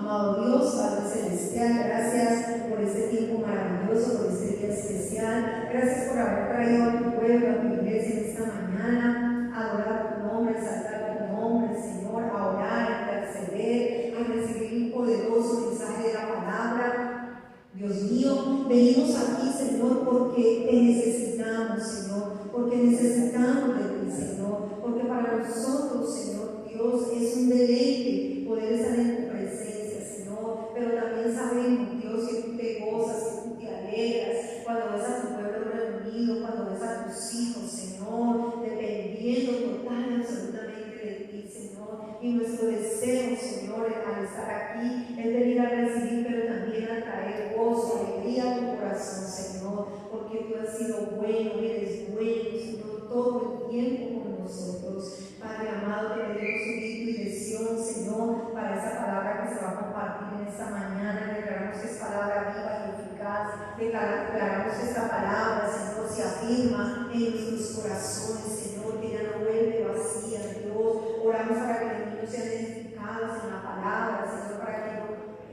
Amado Dios, Padre Celestial, gracias por este tiempo maravilloso, por este día especial. Gracias por haber traído a tu pueblo, a tu iglesia en esta mañana, a adorar tu nombre, a exaltar tu nombre, Señor, a orar, a interceder, a recibir un poderoso mensaje de la palabra. Dios mío, venimos aquí, Señor, porque te necesitamos, Señor, porque necesitamos de ti, Señor, porque para nosotros, Señor Dios, es un deleite poder estar en tu presencia, Señor, pero también sabemos, Dios, que tú te gozas, que tú te alegras cuando ves a tu pueblo reunido, cuando ves a tus hijos, Señor, dependiendo total y absolutamente de ti, Señor, y nuestro deseo, Señor, al estar aquí es venir a recibir, pero también a traer gozo, alegría a tu corazón, Señor, porque tú has sido bueno, eres bueno, Señor, todo el tiempo con nosotros. Padre amado, te pedimos un grito y dirección, Señor, para esa palabra que se va a compartir en esta mañana. Declaramos que es palabra viva y eficaz. Declaramos que esta palabra, Señor, se afirma en nuestros corazones, Señor, que ya no vuelve vacía, Dios. Oramos para que los niños sean edificados en la palabra, Señor, para que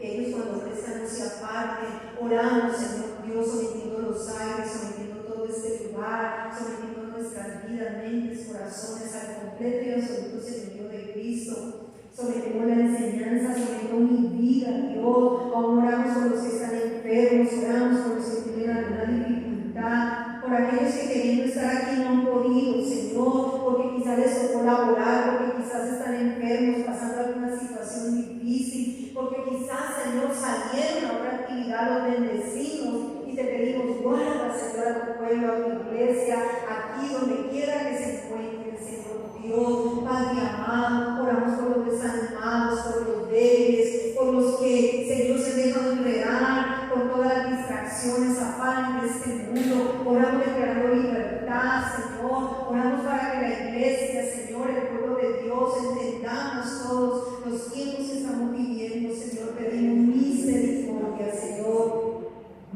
ellos cuando crezcan no se aparten. Oramos, Señor Dios, sometiendo los aires, sometiendo todo este lugar, sometiendo nuestras vidas, mentes, corazones al completo y absoluto señorío de Cristo. Sometemos la enseñanza, sometemos mi vida, Dios. Aún oramos por los que están enfermos, oramos por los que tienen alguna dificultad, por aquellos que queriendo estar aquí no han podido, Señor, porque quizás les tocó laborar, porque quizás están enfermos, pasando alguna situación difícil, porque quizás, Señor, salieron a otra actividad, los bendecimos y te pedimos, guarda, Señor, a tu pueblo, a tu iglesia, aquí donde quiera que se encuentre, Señor Dios. Padre amado, oramos por los desanimados, por los débiles, por los que, Señor, se dejan enredar por todas las distracciones, afanes de este mundo. Oramos declarando libertad, Señor. Oramos para que la iglesia, Señor, el pueblo de Dios, entendamos todos los tiempos que estamos viviendo, Señor. Pedimos misericordia, Señor.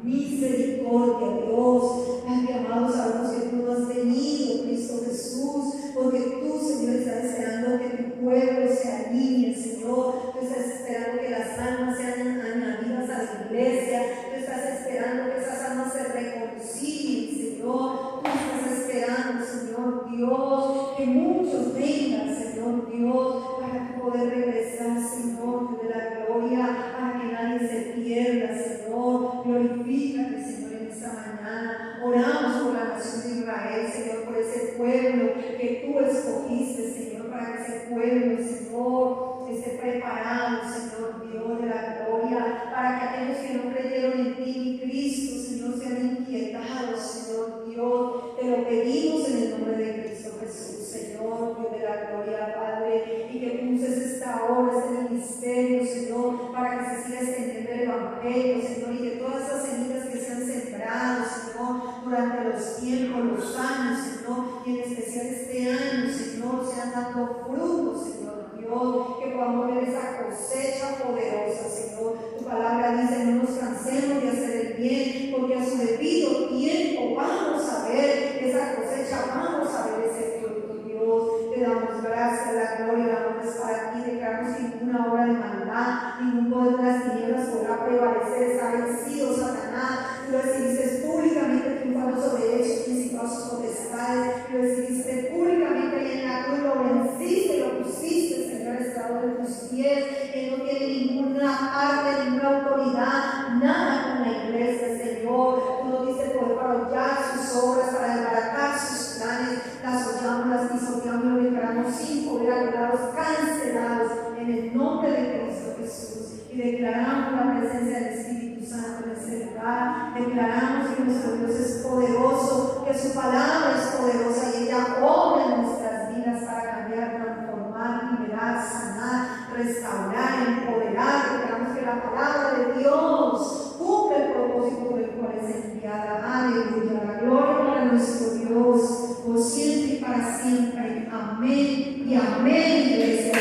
Misericordia, Dios. Padre amado, sabemos que tú no has venido, Cristo Jesús, porque tú, Señor, estás esperando que tu pueblo se alinee, Señor. Tú estás esperando que las almas sean añadidas a la iglesia. Tú estás esperando que esas almas se reconcilien, Señor. Tú estás esperando, Señor Dios, que muchos vengan, Señor Dios, para poder regresar, Señor, de la gloria, para que nadie se pierda, Señor. Glorifícate, Señor, en esta mañana. Oramos por la nación de Israel, Señor, por ese pueblo que tú escogiste, Señor, para que ese pueblo, Señor, esté preparado, Señor Dios de la gloria, para que aquellos que no creyeron en ti, ni Cristo, Señor, sean inquietados, Señor Dios. Te lo pedimos en el nombre de Cristo Jesús, Señor, Dios de la gloria, Padre, y que tú uses esta hora, este ministerio, Señor, para que se siga extendiendo el Evangelio, Señor, y que todas esas semillas que se han sembrado, Señor, durante los tiempos, los años, Señor, y en especial este año, Señor, sean dando frutos, Señor Dios, que podamos ver esa cosecha poderosa, Señor. Tu palabra dice, no nos cansemos de hacer el bien, porque a su debido tiempo vamos a ver esa cosecha, vamos a ver ese fruto, Dios. Te damos gracias, la gloria, la honra es para ti. Declaramos que ninguna obra de maldad, ningún poder de las tinieblas podrá prevalecer. Está vencido, Satanás. Tú recibiste públicamente triunfando sobre ellos, principados sus potestades. Lo recibiste públicamente y en la cruz lo venciste, lo pusiste, Señor, estado de tus pies. Él no tiene ninguna parte, ninguna autoridad, nada con la iglesia, Señor. Tú nos diste poder para hollar sus obras, para desbaratar sus planes. Las hollamos, las pisoteamos y lo declaramos sin poder, anulados, cancelados en el nombre de Cristo Jesús. Y declaramos la presencia del Espíritu Santo en este lugar. Declaramos que nuestro Dios es poderoso, que su palabra es poderosa y ella obra en nuestras vidas para cambiar, transformar, liberar, sanar, restaurar, empoderar. Declaramos que la palabra de Dios cumple el propósito por el cual es enviada. Aleluya. La gloria para nuestro Dios, por siempre y para siempre. Amén y amén. Iglesia,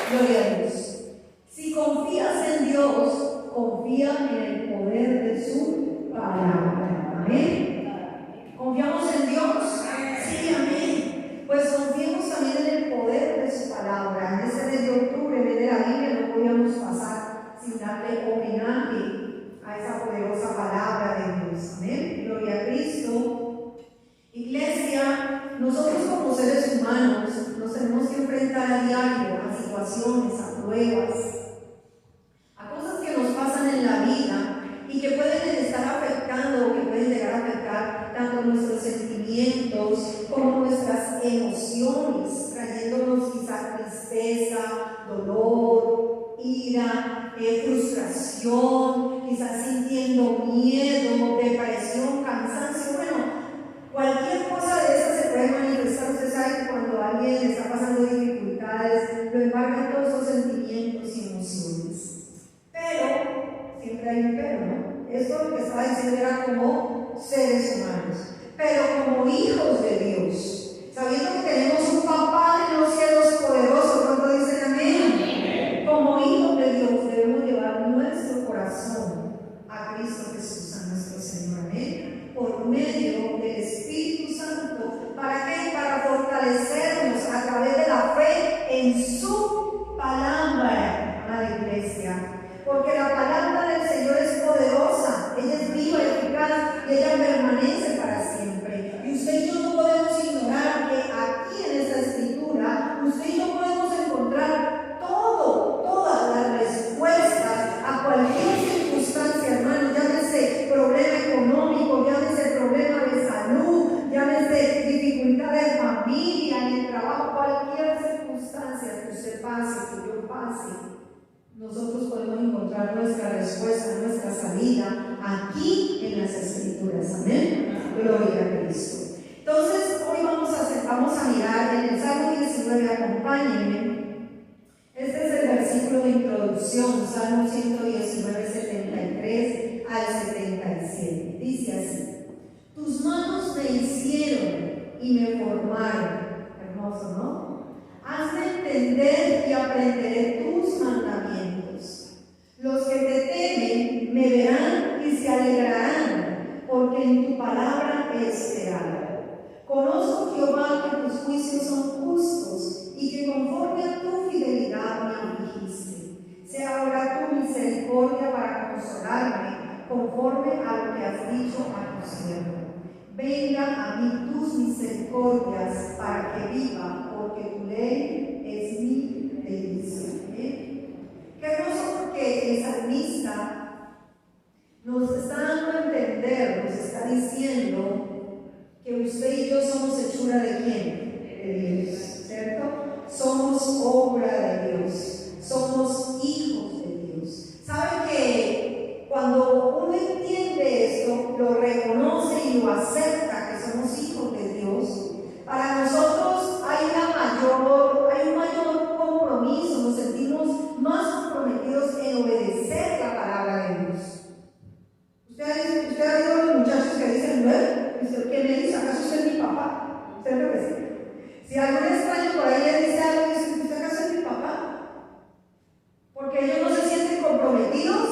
gloria a Dios. Si confías en Dios, confía en el poder de su palabra. Amén. ¿Confiamos en Dios? Sí, amén. Pues confiemos también en el poder emociones, trayéndonos quizá tristeza, dolor, ira, frustración, quizás sintiendo miedo, depresión, cansancio. Bueno, cualquier cosa de esas se puede manifestar. Usted sabe que cuando alguien está pasando dificultades, lo embargan todos esos sentimientos y emociones. Pero, siempre hay un pero, ¿no? Esto lo que estaba diciendo era como seres humanos, pero como hijos de Dios, sabiendo que tenemos un papá en los cielos poderoso. ¿Cuánto dicen amén? Como hijos de Dios debemos llevar nuestro corazón a Cristo Jesús, a nuestro Señor, amén, por medio del Espíritu Santo. ¿Para qué? Para fortalecernos a través de la fe en su palabra, a la iglesia. Porque la palabra del Señor es poderosa, ella es viva, eficaz, y ella permanece para siempre. Y usted y yo no podemos ignorar que aquí en esta escritura, usted y yo podemos encontrar todas las respuestas a cualquier circunstancia, hermano. Llámese problema económico, llámese problema de salud, llámese dificultad de familia, en el trabajo, cualquier circunstancia que usted pase, que yo pase. Nosotros podemos encontrar nuestra respuesta, nuestra salida aquí en las Escrituras. Amén. Gloria a Cristo. Entonces, hoy vamos a mirar en el Salmo 19, acompáñenme. Este es el versículo de introducción, Salmo 119, 73 al 77. Dice así: tus manos me hicieron y me formaron. Hermoso, ¿no? Hazme entender y aprenderé tus mandamientos. Los que te temen me verán y se alegrarán, porque en tu palabra he esperado. Conozco, Jehová, que tus juicios son justos y que conforme a tu fidelidad me afligiste. Sea ahora tu misericordia para consolarme, conforme a lo que has dicho a tu siervo. Venga a mí tus misericordias para que viva, porque tu ley es mi delicia. Qué hermoso, porque el salmista nos está dando a entender, nos está diciendo que usted y yo somos hechura de ¿quién? De Dios, ¿cierto? Somos obra de Dios, somos hijos de Dios. ¿Sabe que cuando uno entiende esto, lo reconoce y lo acepta que somos hijos de Dios, para nosotros hay un mayor compromiso, nos sentimos más comprometidos en obedecer la palabra de Dios. Usted ha oído a los muchachos que dicen, ¿no? ¿Qué me dice? ¿Acaso usted es mi papá? ¿Usted lo que si algún extraño por ahí le dice algo, dice, ¿usted acaso es mi papá? Porque ellos no se sienten comprometidos,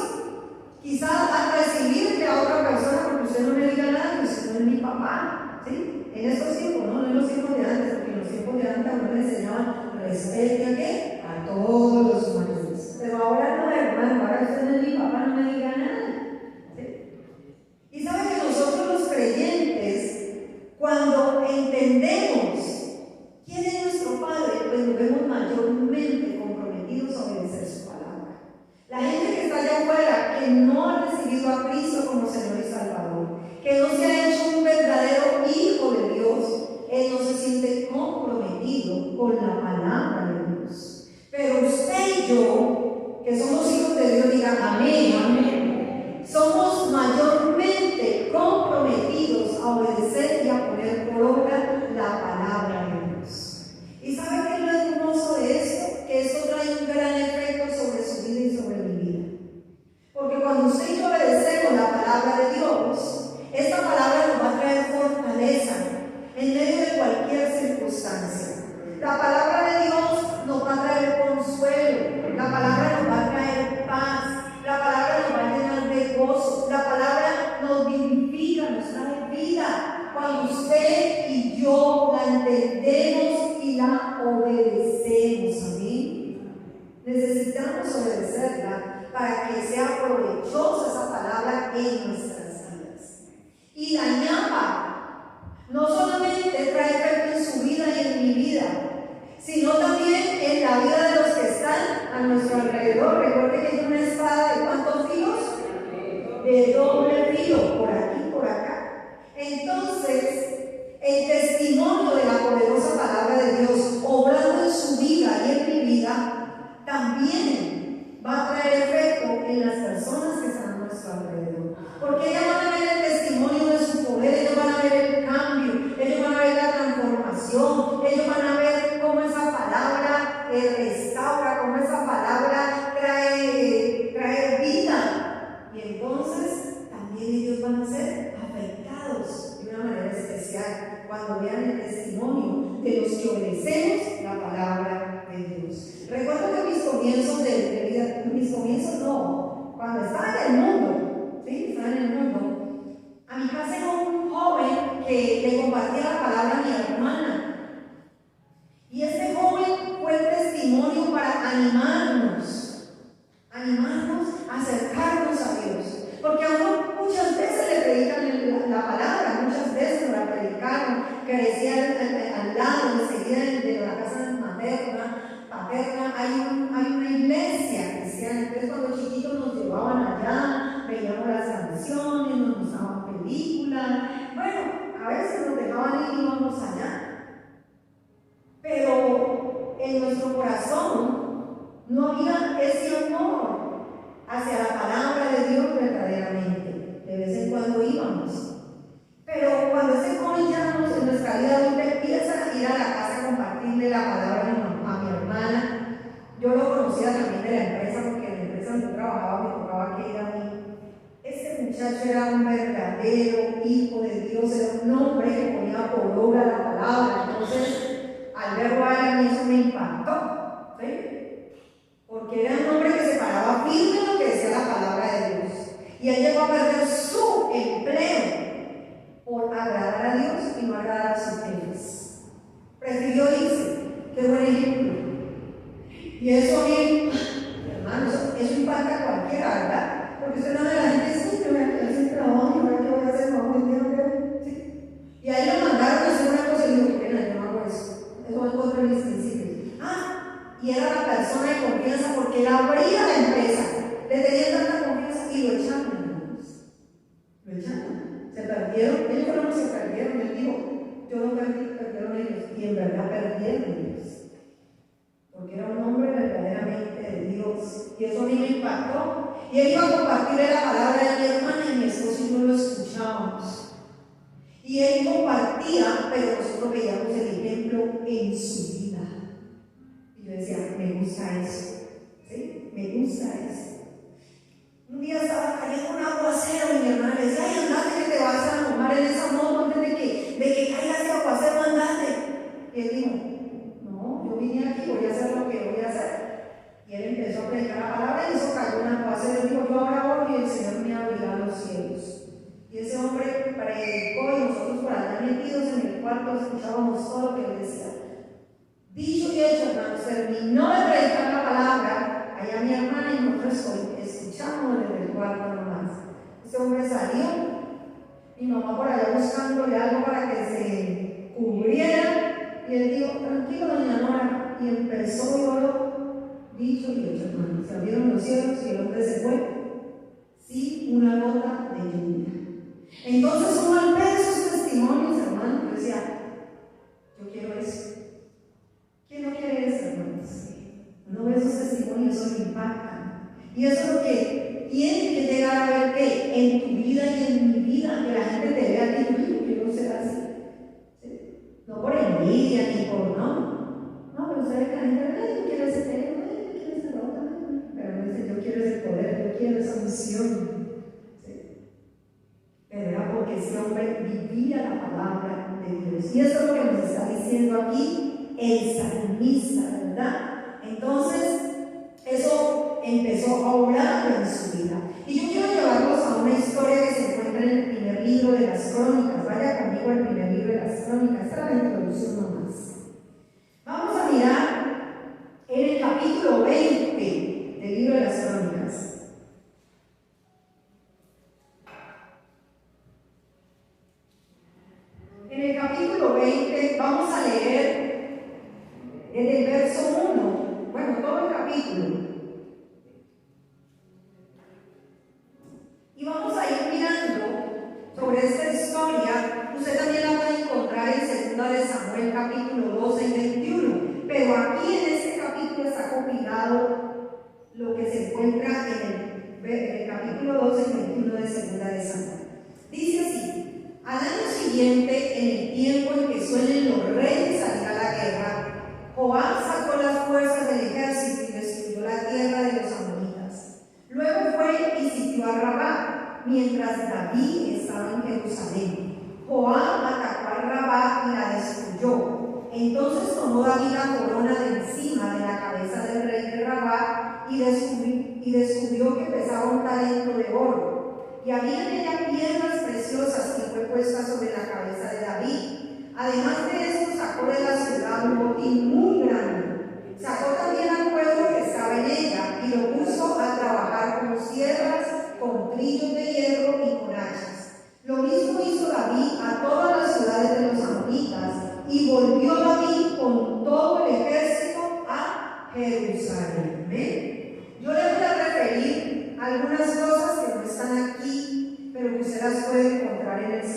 quizás a recibir de a otra persona, porque usted no me diga nada, que usted no es mi papá, ¿sí? En estos tiempos, no en los tiempos de antes, porque en los tiempos de antes a uno le enseñaban respete a ¿qué? A todos los mayores. Pero ahora no, hermano, ahora usted no es mi papá, no me diga nada, ¿sí? Y sabe que nosotros los creyentes, cuando entendemos quién es nuestro Padre, pues nos vemos mayormente comprometidos a obedecer su palabra. La gente que está allá afuera, que no ha recibido a Cristo como Señor y Salvador, que no se ha hecho un verdadero hijo de Dios, él no se siente comprometido con la palabra de Dios. Pero usted y yo, que somos hijos de Dios, digan amén, amén, somos mayormente comprometidos a obedecer y a poner por obra la palabra de Dios. ¿Y sabe qué es lo hermoso de esto? Que esto trae un gran efecto sobre su vida y sobre mi vida. Porque cuando usted y yo obedecemos la palabra de Dios, esta palabra nos va a traer fortaleza en medio de cualquier circunstancia. La palabra de Dios nos va a traer consuelo, la palabra nos va a traer paz, la palabra nos va a llenar de gozo, la palabra nos vivifica, nos trae vida. Cuando usted y yo la entendemos y la obedecemos, amén. Necesitamos obedecerla para que sea provechosa esa palabra en nuestras vidas. Y la ñapa no solamente trae efecto en su vida y en mi vida, sino también en la vida de los que están a nuestro alrededor. Recuerde que es una espada de ¿cuántos filos? De doble filo, por aquí y por acá. Entonces, el testimonio de la poderosa palabra de Dios testimonio de los que obedecemos la palabra de Dios. Recuerdo que mis comienzos de vida, mis comienzos no, cuando estaba en el mundo, ¿sí? Estaba en el mundo, a mi casa llegó un joven que le compartía la palabra a mi hermana. Y este joven fue el testimonio para animarnos a acercarnos a Dios. Porque a uno muchas veces le predican la palabra, muchas veces nos la predicaron, que decía al lado, enseguida de la casa paterna, hay una iglesia cristiana. Entonces cuando chiquitos nos llevaban allá, veíamos las canciones, nos mostraban películas. Bueno, a veces nos dejaban ir y íbamos allá. Pero en nuestro corazón no había ese amor hacia la palabra de Dios verdaderamente. De vez en cuando íbamos. Pero cuando ese joven ya en nuestra vida adulta empieza a ir a la casa a compartirle la palabra a mi hermana, yo lo conocía también de la empresa, porque en la empresa donde yo trabajaba me tocaba que ir a mí. Este muchacho era un verdadero hijo de Dios, era un hombre que ponía por obra la palabra. Entonces, al verlo a él, a mí eso me impactó, ¿sí? Porque era un hombre que se paraba firme en lo que decía la palabra de Dios. Y él llegó a perder su empleo por agradar a Dios y no agradar a sus jefes. Prefirió irse. Qué buen ejemplo. Y eso a mí, hermanos, eso impacta a cualquiera, ¿verdad? Porque usted no ve a la gente, sí, yo voy a hacer ese trabajo, y ahora qué voy a hacer, no me entiendo, ¿sí? Y a él lo mandaron a hacer una cosa y dijo, qué pena, yo no hago eso. Eso va en contra de mis principios. Y era la persona de confianza porque él abría la empresa. Le tenía tanta confianza y lo echaron, hermanos. Lo echaron. Se perdieron. Ellos fueron los que se perdieron. Él dijo, yo no perdí, perdieron ellos. Y en verdad perdieron ellos. Porque era un hombre verdaderamente de Dios. Y eso a mí me impactó. Y él iba a compartirle la palabra de mi hermana y mi esposo y no lo escuchábamos. Y él compartía, pero nosotros veíamos el ejemplo en su vida. Y yo decía, me gusta eso, ¿sí? Me gusta eso. Un día estaba cayendo un aguacero y mi hermana le decía, ay, andate que te vas a mojar en esa moto antes de que caiga ese aguacero, andate. Y él dijo, no, yo vine aquí, voy a hacer lo que voy a hacer. Y él empezó a predicar la palabra y eso cayó un aguacero. Él dijo, yo ahora voy y el Señor me abrirá los cielos. Y ese hombre predicó y nosotros por allá metidos en el cuarto escuchábamos todo lo que él decía. Dicho y hecho, hermanos, terminó de predicar la palabra allá mi hermana y nosotros escuchamos desde el cuarto nomás. Ese hombre salió, mi mamá por allá buscándole algo para que se cubriera y él dijo, tranquilo doña Nora, y empezó y oró. Dicho y hecho, hermanos, se abrieron los cielos y el hombre se fue sin una gota de lluvia. Entonces uno al ver esos testimonios, hermanos, yo decía, yo quiero eso. ¿Quién no quiere eso, hermanos? Uno ve esos testimonios, eso me impacta. Y eso es lo que tiene que llegar a ver que en tu vida y en mi vida, que la gente te vea a ti, yo quiero ser así. ¿Sí? No por envidia ni por no, pero usted ve que la gente ve, yo quiero ese teléfono, yo quiero ese ropa, pero no dice, yo quiero ese poder, yo quiero esa misión. Pero era porque ese hombre vivía la palabra de Dios. Y eso es lo que nos está diciendo aquí el salmista, ¿verdad? Entonces, eso empezó a obrar en su vida. Y yo quiero llevarlos a una historia que se encuentra en el primer libro de las Crónicas. Vaya conmigo al primer libro de las Crónicas. Esta es la introducción nomás. Vamos a mirar en el capítulo 20 del libro de las Crónicas. En el capítulo 20 vamos a leer desde el verso 1, bueno, todo el capítulo. Y vamos a ir mirando sobre esta historia. Usted también la puede encontrar en 2 de Samuel, capítulo 12 y 21. Pero aquí en este capítulo está compilado lo que se encuentra en el capítulo 12 y 21 de 2 de Samuel. Dice así. Al año siguiente, en el tiempo en que suelen los reyes salir a la guerra, Joab sacó las fuerzas del ejército y destruyó la tierra de los amonitas. Luego fue y sitió a Rabá, mientras David estaba en Jerusalén. Joab atacó a Rabá y la destruyó. David la corona de encima de la cabeza del rey de Rabá y descubrió que pesaba un talento de oro. Y había en ella piedras preciosas que fue puesta sobre la cabeza de David. Además de eso, sacó de la ciudad un botín muy grande. Sacó también al pueblo que estaba en ella y lo puso a trabajar con sierras, con trillos de hierro y con hachas. Lo mismo hizo David a todas las ciudades de los amonitas, y volvió David con todo el ejército a Jerusalén. ¿Ven? Yo les voy a referir algunas cosas que no están aquí, pero que usted las puede encontrar en el 2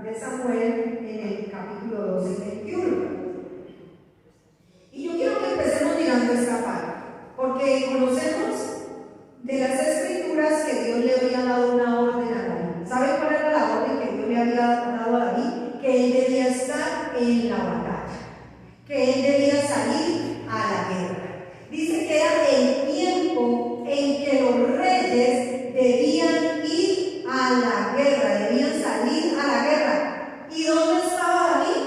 de Samuel, en el capítulo 12 y 21. Y yo quiero que empecemos mirando esta parte, porque conocemos de las escrituras que Dios le había dado una orden a David. ¿Saben cuál era la orden que Dios le había dado a David? Que él debía estar en la batalla, que él debía salir a la guerra. Dice que era el tiempo en que los reyes debían ir a la guerra, debían salir a la guerra. ¿Y dónde estaba David?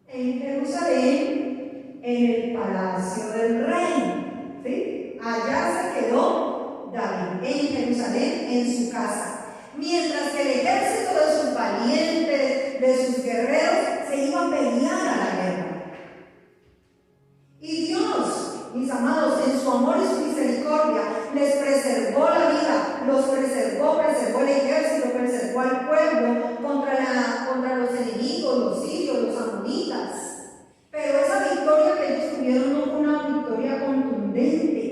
En Jerusalén, en el palacio del rey. ¿Sí? Allá se quedó David, en Jerusalén, en su casa. Mientras que el ejército de sus valientes, de sus guerreros, se iba a pelear a la guerra. Y Dios, mis amados, en su amor y su misericordia, les preservó la vida, los preservó el ejército, preservó al pueblo contra los enemigos, los sirios, los amonitas. Pero esa victoria que ellos tuvieron no fue una victoria contundente.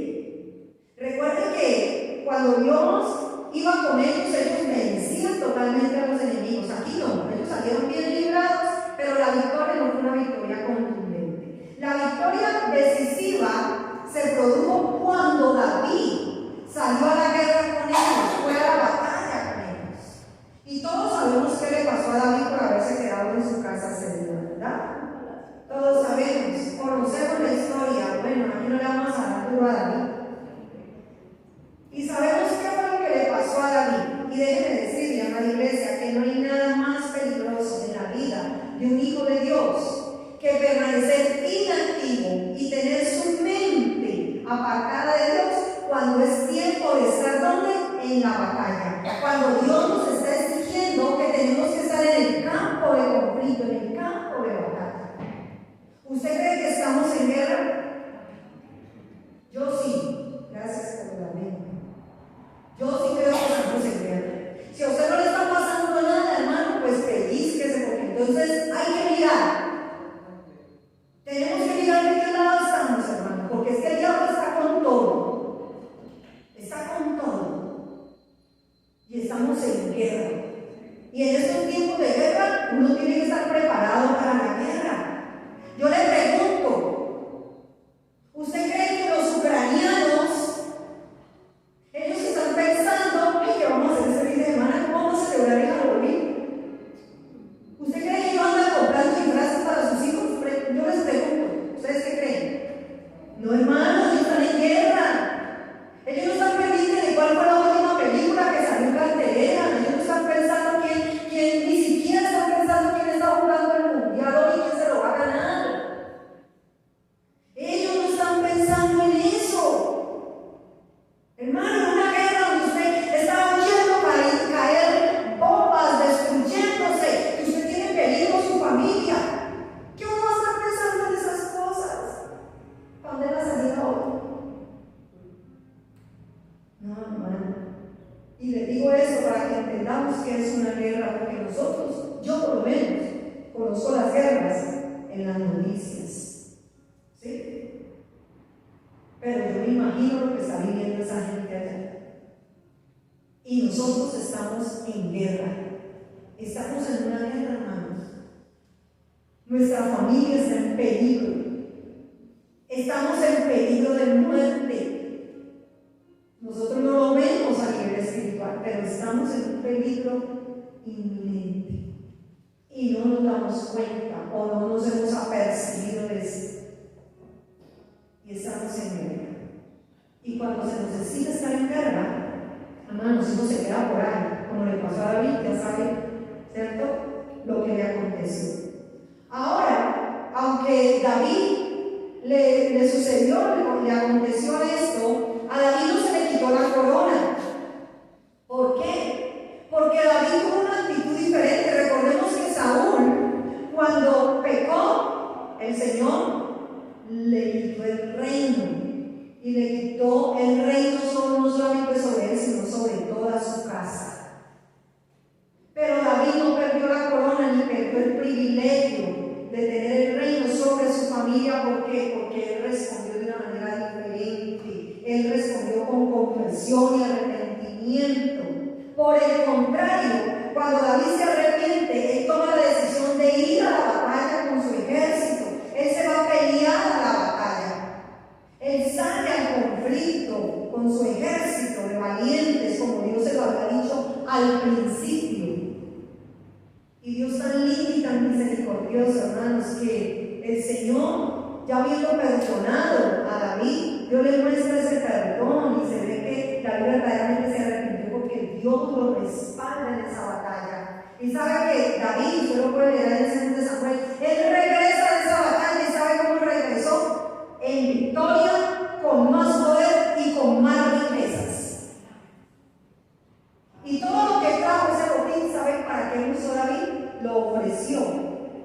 Recuerden que cuando Dios iba con ellos vencían totalmente a los enemigos. Aquí no, ellos salieron bien librados, pero la victoria no fue una victoria contundente. La victoria decisiva se produjo cuando David salió a la guerra con ellos, fue a la batalla con ellos. Y todos sabemos qué le pasó a David por haberse quedado en su casa ese día, ¿verdad? Todos sabemos, conocemos la historia. Bueno, aquí no le vamos a dar duro a David. Y sabemos qué fue lo que le pasó a David. Y déjenme decirle, amada iglesia, que no hay nada más peligroso en la vida de un hijo de Dios que permanecer inactivo y tener su mente apartada de Dios cuando es tiempo de estar ¿dónde? En la batalla. Cuando Dios nos está exigiendo que tenemos que estar en el campo de conflicto, en el campo de batalla. ¿Usted cree que estamos en guerra? Yo sí. Gracias por la mente. Yo sí creo que estamos en guerra. Si a usted no le está pasando nada, hermano, pues pellizquese, porque entonces hay que mirar. Tenemos que mirar de qué lado estamos, hermano, porque es que el diablo está con todo. Está con todo. Y estamos en guerra. Y en estos tiempos de guerra, uno tiene que estar preparado para la guerra. Yo le pregunto, ¿usted cree que los ucranianos, ellos están pensando, ay, ¿qué vamos a hacer este fin de semana? ¿Cómo vamos a celebrar el Halloween? ¿Usted cree que ellos andan comprando disfraces para sus hijos? Yo les pregunto, ¿ustedes qué creen? No, hermanos, ellos están en guerra. Ellos no están pendientes de cuál fue la última película que salió en cartelera. Ellos no están pensando quién ni siquiera están pensando quién está jugando el mundial o quién se lo va a ganar. Ellos no están pensando en eso. Hermano, una guerra donde usted está oyendo caer bombas, destruyéndose, que usted tiene en peligro su familia. ¿Qué uno va a estar pensando en esas cosas? ¿Cuándo es la salida hoy? No, hermano. Y le digo eso para que entendamos que es una guerra, porque nosotros, yo por lo menos, conozco las guerras en las noticias. ¿Sí? Pero yo me imagino lo que está viviendo esa gente allá. Y nosotros estamos en guerra. Estamos en una guerra, hermanos. Nuestra familia está en peligro. Estamos en peligro de muerte. Nosotros no lo vemos a nivel espiritual, pero estamos en un peligro inminente. Y no nos damos cuenta o no nos hemos apercibido de eso. Y estamos en guerra. Y cuando se nos decide estar en guerra, hermanos, uno se queda por ahí, como le pasó a David, ya saben, ¿cierto? Lo que le aconteció. Ahora, aunque David le sucedió, le aconteció esto, a David no se le quitó la corona. ¿Por qué? Porque David tuvo una actitud diferente. Recordemos que Saúl, cuando pecó, el Señor le quitó el reino. Y le quitó el reino no solamente sobre él, sino sobre toda su casa. Pero David no perdió la corona ni perdió el privilegio de tener el reino sobre su familia. ¿Por qué? Porque él respondió de una manera diferente. Él respondió con conversión y arrepentimiento. Por el contrario, cuando David se arrepiente, él toma la decisión de ir a la batalla con su ejército. Él se va a pelear a la batalla. Él sale al conflicto con su ejército de valientes, como Dios se lo había dicho al principio. Y Dios tan lindo y tan misericordioso, hermanos, que el Señor, ya habiendo perdonado a David, Dios le muestra ese perdón y se ve que David verdaderamente se arrepintió porque Dios lo respalda en esa batalla. Y sabe que David, usted lo puede leer en el 2 Samuel, él regresa de esa batalla y sabe cómo regresó. En victoria, con más poder y con más riquezas. Y todo lo que trajo ese botín, ¿saben para qué usó David? Lo ofreció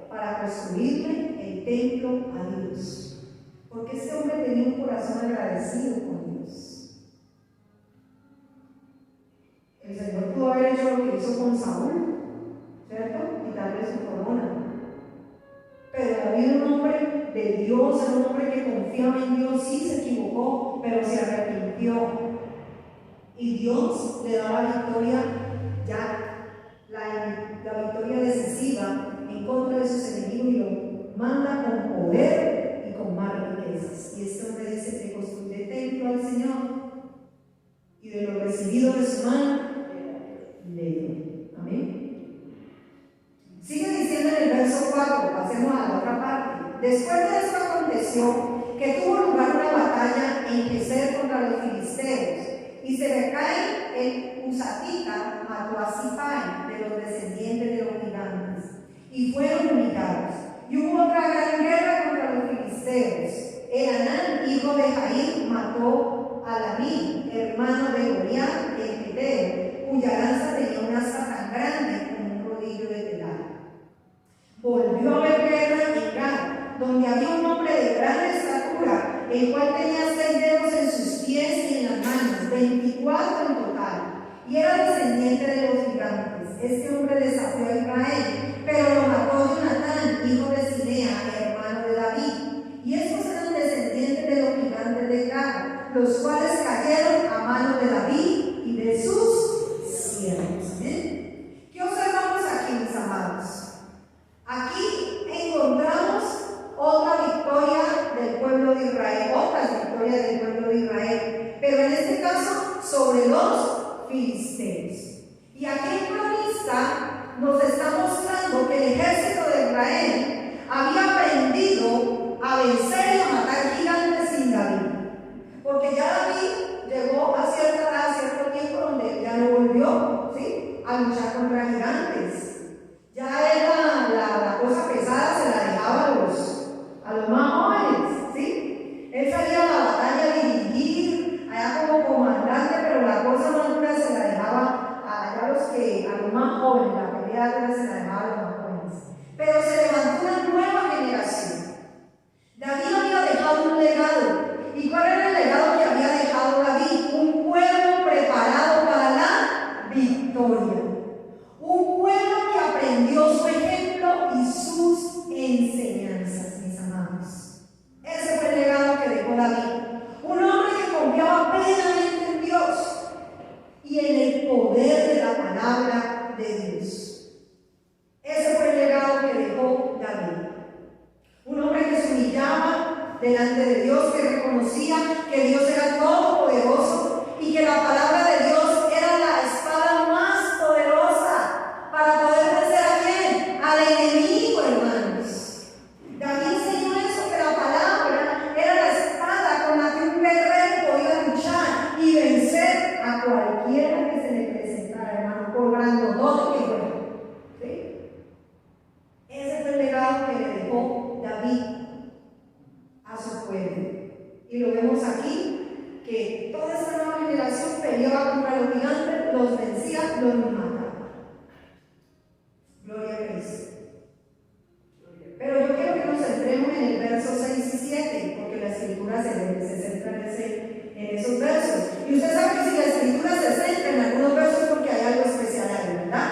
para construirle el templo a Dios. Porque este hombre tenía un corazón agradecido con Dios. El Señor pudo haber hecho lo que hizo con Saúl, ¿cierto? Quitarle su corona. Pero David era un hombre de Dios, era un hombre que confiaba en Dios, sí se equivocó, pero se arrepintió. Y Dios le da la victoria, ya la victoria decisiva en contra de sus enemigos y lo manda con poder y con más riquezas. Y este hombre dice que construye templo al Señor y de lo recibido de su mano le dio. Amén. Sigue diciendo en el verso 4, pasemos a la otra parte. Después de esto aconteció que tuvo lugar una batalla en Gezer contra los filisteos, y Sibekai el Husatita mató a Sipai de los descendientes de los gigantes, y fueron humillados. Y hubo otra gran guerra contra los filisteos. Elhanán, hijo de Jair, mató a David, hermano de Goliat el Geteo, cuya lanza tenía un asta tan grande como un rodillo de telar. Volvió a haber guerra en Gad, donde había un hombre de gran estatura, el cual tenía 6 dedos en sus pies y en las manos, 24 en total, y era descendiente de los gigantes. Este hombre desafió a Israel, pero lo mató Jonatán, hijo de Sinea, hermano de David. Y estos eran descendientes de los gigantes de Gad, los cuales cayeron a manos de David y de sus siervos. ¿Qué observamos aquí, mis amados? Aquí encontramos otra victoria del pueblo de Israel, otras victorias del pueblo de Israel, pero en este caso sobre los filisteos. Y aquí el cronista nos está mostrando que el ejército de Israel había aprendido a vencer y a matar gigantes sin David, porque ya David llegó a cierta edad, a cierto tiempo donde ya no volvió, ¿sí?, a luchar contra gigantes. Ya era la cosa pesada, se la dejaba a los más jóvenes, ¿sí? Él salía a la batalla a dirigir, allá como comandante, pero la cosa más dura se la dejaba a los más jóvenes, la pelea dura se la dejaba a los más jóvenes. Pero se levantó una nueva generación. David había dejado un legado. ¿Y cuál era el legado que había dejado David? Un pueblo preparado para la victoria. Un pueblo que aprendió su ejemplo y sus enseñanzas, mis amados. Ese fue el legado que dejó David. Un hombre que confiaba plenamente en Dios y en el poder de la palabra de Dios. Ese fue el legado que dejó David. Un hombre que se humillaba delante de Dios, que reconocía que Dios era todopoderoso y que la palabra de Dios era la espada más poderosa para poder vencer a quién, al enemigo, hermanos. David enseñó eso, que la palabra era la espada con la que un guerrero podía luchar y vencer a cualquiera que se le presentara, hermano, por grandote que fuera. ¿Sí? Ese fue el legado que le dejó David. vemos aquí, que toda esta nueva generación peleaba contra los gigantes, los vencía, los mataba. Gloria a Cristo. Pero yo quiero que nos centremos en el verso 6 y 7, porque la escritura se centra en esos versos. Y usted sabe que si la escritura se centra en algunos versos es porque hay algo especial ahí, ¿verdad?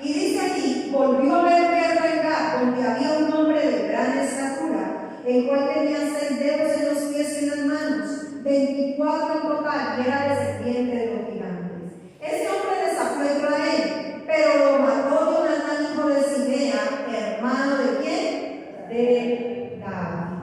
Y dice aquí, volvió a ver guerra en Gad, donde había un hombre de gran estatura, el cual tenía 6 dedos en los pies y en las manos, 24 en total, y era descendiente de los gigantes. Este hombre desafió a Israel, pero lo mató Jonatán, hijo de Simea, hermano de quién? De David.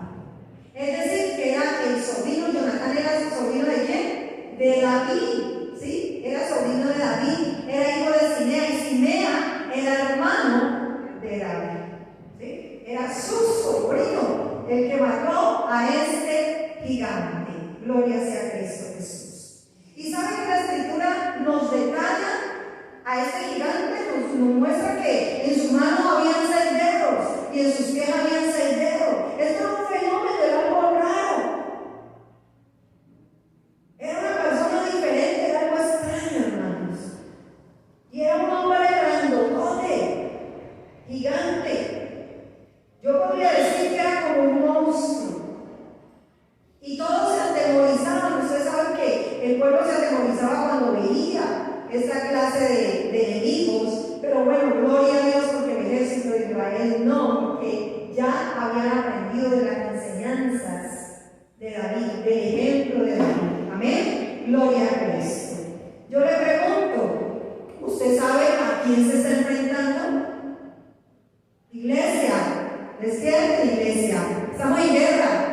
Es decir, que era el sobrino, Jonatán era el sobrino de quién? De David, ¿sí? Era sobrino de David, era hijo de Simea, y Simea era hermano de David, ¿sí? Era su sobrino el que mató a este gigante. Gloria sea a Cristo Jesús. Y sabe que la escritura nos detalla a este gigante, nos muestra que en su mano habían 6 dedos y en sus pies habían 6 dedos. Esto era un fenómeno, era algo raro. Era una persona diferente, era algo extraño, hermanos. Y era un hombre grandote, gigante. Yo podría decir que era como un monstruo. Y todos se atemorizaban. Ustedes saben que el pueblo se atemorizaba cuando veía esta clase de enemigos. Pero bueno, gloria a Dios porque el ejército de Israel no, porque ya habían aprendido de las enseñanzas de David, del ejemplo de David. Amén. Gloria a Cristo. Yo le pregunto, ¿usted sabe a quién se está enfrentando? Iglesia, despierten, iglesia. Estamos en guerra.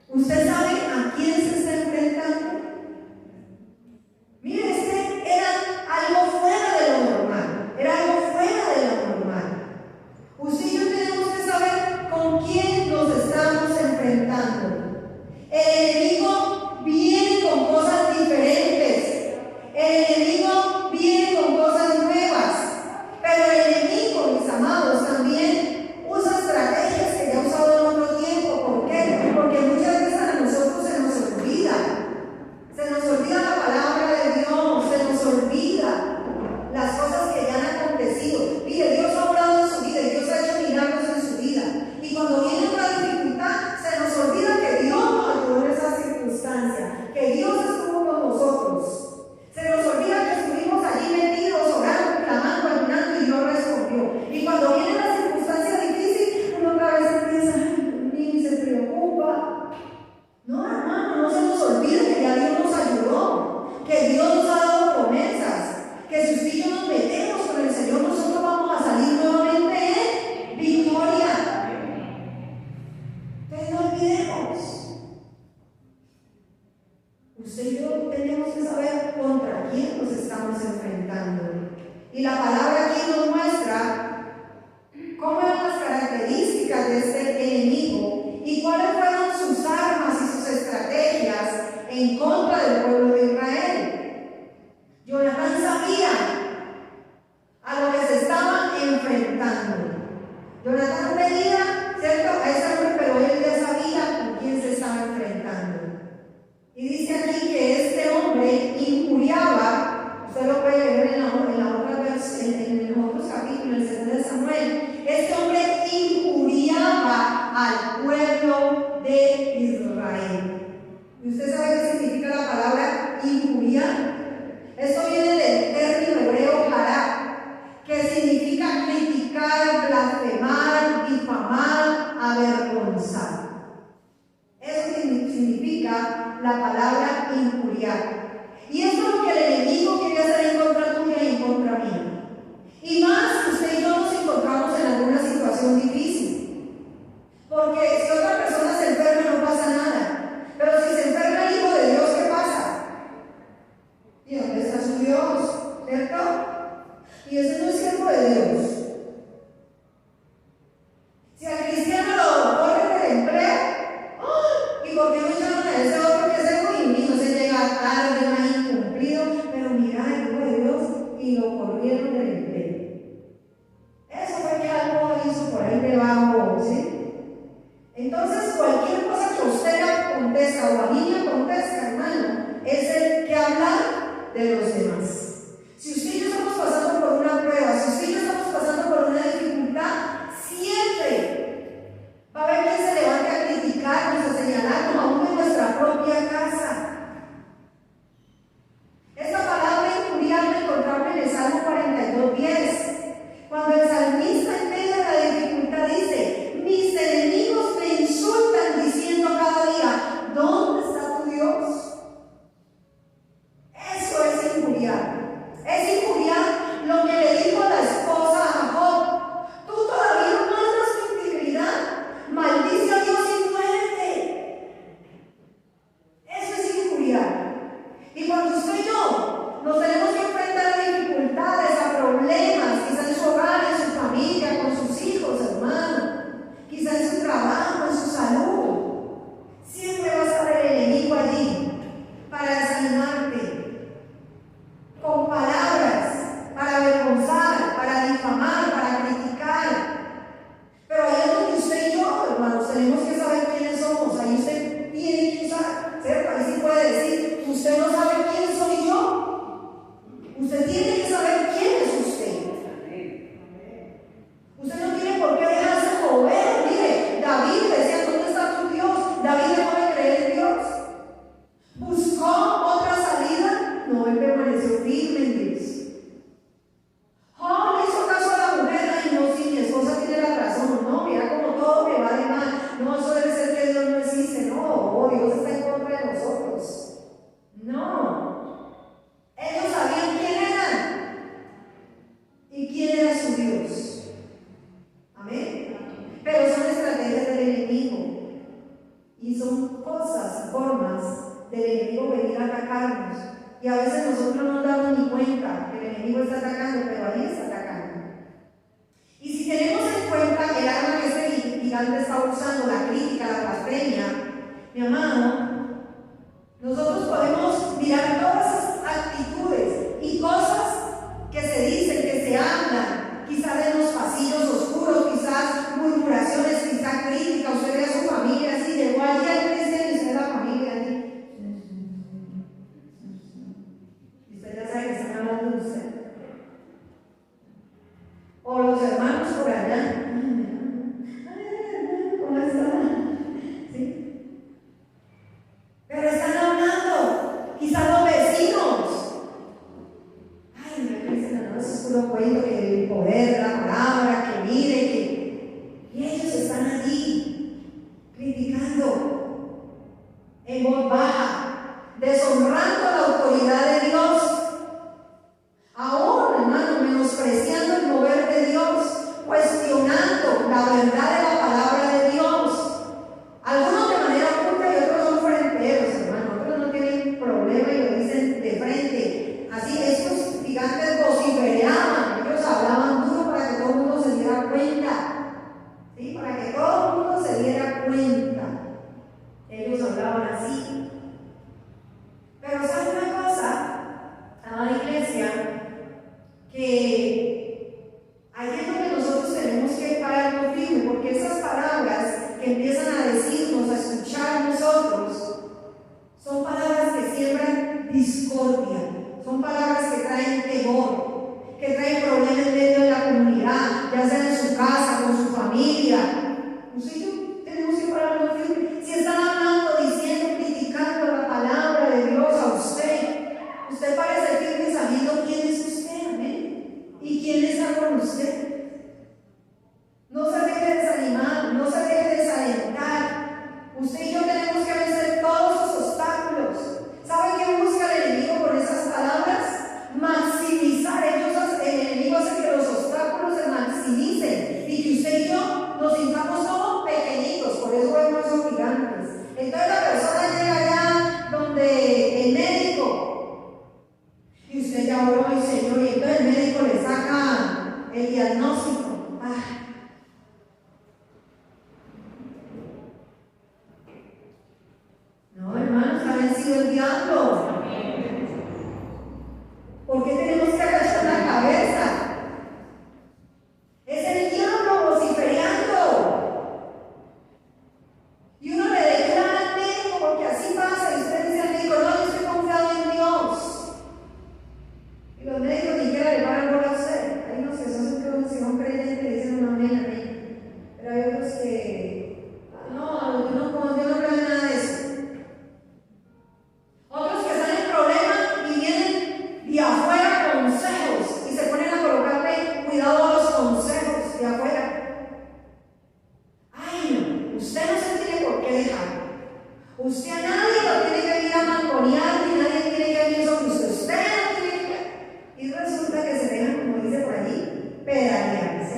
¿Usted sabe a quién se está enfrentando? Mire, era algo fuera de lo normal. Era algo fuera de lo normal. Usted y yo tenemos que saber con quién nos estamos enfrentando. El enemigo viene con cosas diferentes. El enemigo viene con cosas nuevas. Pero el enemigo, mis amados, también usa estrategias que ya ha usado en otro tiempo. ¿Por qué? Porque muchas veces a nosotros se nos olvida. Se nos olvida la palabra de Dios, se nos olvida las cosas que ya han acontecido. Mire, Dios ha obrado en su vida y Dios ha hecho milagros en su vida. Y cuando viene una dificultad, se nos olvida que Dios nos ayudó en esa circunstancia, que Dios estuvo con nosotros. Se nos olvida que estuvimos allí metidos, orando, clamando, ayunando y Dios respondió. Y cuando viene la circunstancia difícil, uno otra vez empieza, y se preocupa. No, hermano, no se nos olvide que ya Dios nos ayudó, que Dios nos ha dado promesas, que si usted y yo nos metemos con el Señor, nosotros vamos a salir nuevamente en victoria. Entonces no olvidemos. Usted y yo tenemos que saber contra quién nos estamos enfrentando. Y la palabra aquí nos muestra cómo eran las características de este enemigo y cuáles fueron sus armas y sus estrategias en contra del pueblo de Israel. Jonatán sabía a lo que se estaba enfrentando. Jonatán veía, ¿cierto?, a ese hombre, pero él ya sabía con quién se estaba enfrentando. Y dice aquí que este hombre injuriaba, usted lo puede leer en los otros capítulos, en el 2 de Samuel. Este hombre injuriaba al pueblo de Israel. ¿Y usted sabe qué significa la palabra injuriar? Esto viene del término hebreo hará, que significa criticar, blasfemar, difamar, avergonzar. Eso significa la palabra injuriar. Y esto es lo que el enemigo quiere hacer en contra tuya y en contra mía. Y más, usted y yo nos encontramos en alguna situación difícil. Porque si otra persona se enferma no pasa nada. Pero si se enferma el Hijo de Dios, ¿qué pasa? ¿Y dónde está su Dios? ¿Cierto? Y ese no es siervo de Dios. Si al cristiano lo corren del empleo, ¿y por qué no llaman a ese otro que es el y no se llega tarde, no ha incumplido? Pero mira, el Hijo de Dios, y lo corrieron del empleo. Eso fue que algo hizo por ahí debajo, ¿sí? Entonces, cualquier cosa que a usted le o a mí me acontezca, hermano, es el que hablar de los demás. Si usted y yo estamos pasando por una prueba, si usted y yo estamos pasando por una dificultad, siempre va a haber quien se levante a criticarnos, a señalarnos, aún en nuestra propia casa. Esta palabra injuriar la encontramos en el Salmo 42:10. Cuando el salmista en medio de la dificultad dice: mis enemigos me insultan diciendo cada día, ¿dónde está tu Dios? Eso es injuriar. Es injuriar lo que le dijo la esposa a Job: tú todavía guardas tu integridad, maldice a Dios y muérete. Eso es injuriar. Y cuando usted y yo nos tenemos que enfrentar a dificultades, a problemas, quizá en su hogar, en su familia, con sus hijos, hermano, quizá en su trabajo, en su salud, siempre va a estar el enemigo allí para desanimarte, con palabras, para avergonzar, para difamar, para criticar. Pero ahí es donde usted y yo, hermanos, tenemos que saber quiénes somos. Ahí usted tiene que usar, ¿cierto? Ahí sí puede decir: usted no sabe quién soy yo. Usted tiene que saber quién es usted. Usted no tiene por qué dejarse mover. Mire, David decía: ¿dónde está tu Dios? David dejó de creer en Dios. ¿Buscó otra salida? No, él permaneció firme en Dios. Job le hizo caso a la mujer: ay, no, sí, mi esposa tiene la razón. No, mira como todo me va de mal. No, eso debe ser que Dios no existe. No, Dios está en contra de nosotros. No. Ellos sabían quién eran y quién era su Dios. Amén. Pero son estrategias del enemigo y son cosas, formas del enemigo venir a atacarnos. Y a veces nosotros no nos damos ni cuenta que el enemigo está atacando, pero ahí está atacando. Y si tenemos en cuenta el arma que este gigante está usando, la crítica, la blasfemia, mi amado, nosotros podemos mirar todas esas actitudes y cosas que se dicen, que se hablan, quizás en los pasillos oscuros, quizás murmuraciones, quizás críticas. Usted ve a su familia así, llegó allí al cristiano y usted la familia allí. Y usted ya sabe que están hablando de usted. O los hermanos por allá. ¿Cómo están? ¿Sí? Pero están hablando, quizás los vecinos. Ay, me dicen: no, eso es puro cuento, que el poder de la palabra, que mire, que. Y ellos están allí, criticando en voz baja, deshonrando la autoridad de Dios. Ahora, hermano, menospreciando el mover de Dios, cuestionando la verdad de la palabra de Dios. Algunos de manera oculta y otros son fronteros, hermano. Otros no tienen problema y lo dicen de frente. Así, estos gigantes vociferaban, ellos hablaban duro para que todo el mundo se diera cuenta. ¿Sí? Para que todo el mundo se diera cuenta. Ellos hablaban así. Pero ¿saben una cosa, amada iglesia? Que ahí es donde nosotros tenemos que pararnos firme, porque esas palabras que empiezan a decirnos, a escuchar a nosotros, son palabras que siembran discordia, son palabras que traen temor, que traen problemas en medio de la comunidad, ya sea en su casa, con su familia. Usted y yo tenemos que pararnos firme. Si están hablando, diciendo, criticando la palabra de Dios a usted parece firme sabiendo quién es usted, amén, y quién está con usted. No se deje desanimar, no se deje desalentar. Usted y yo tenemos que vencer todos los obstáculos. ¿Sabe qué busca el enemigo con esas palabras? Maximizar. El enemigo hace que los obstáculos se maximicen y que usted y yo nos sintamos todos pequeñitos. Por eso vemos esos gigantes. Entonces la persona llega allá donde el médico y usted ya oró al Señor, y entonces el médico le saca el diagnóstico. No, hermanos, ha vencido el diablo. ¿Por qué tenemos que agachar la cabeza? Es el diablo vociferando. Y uno le declara al médico, porque así pasa.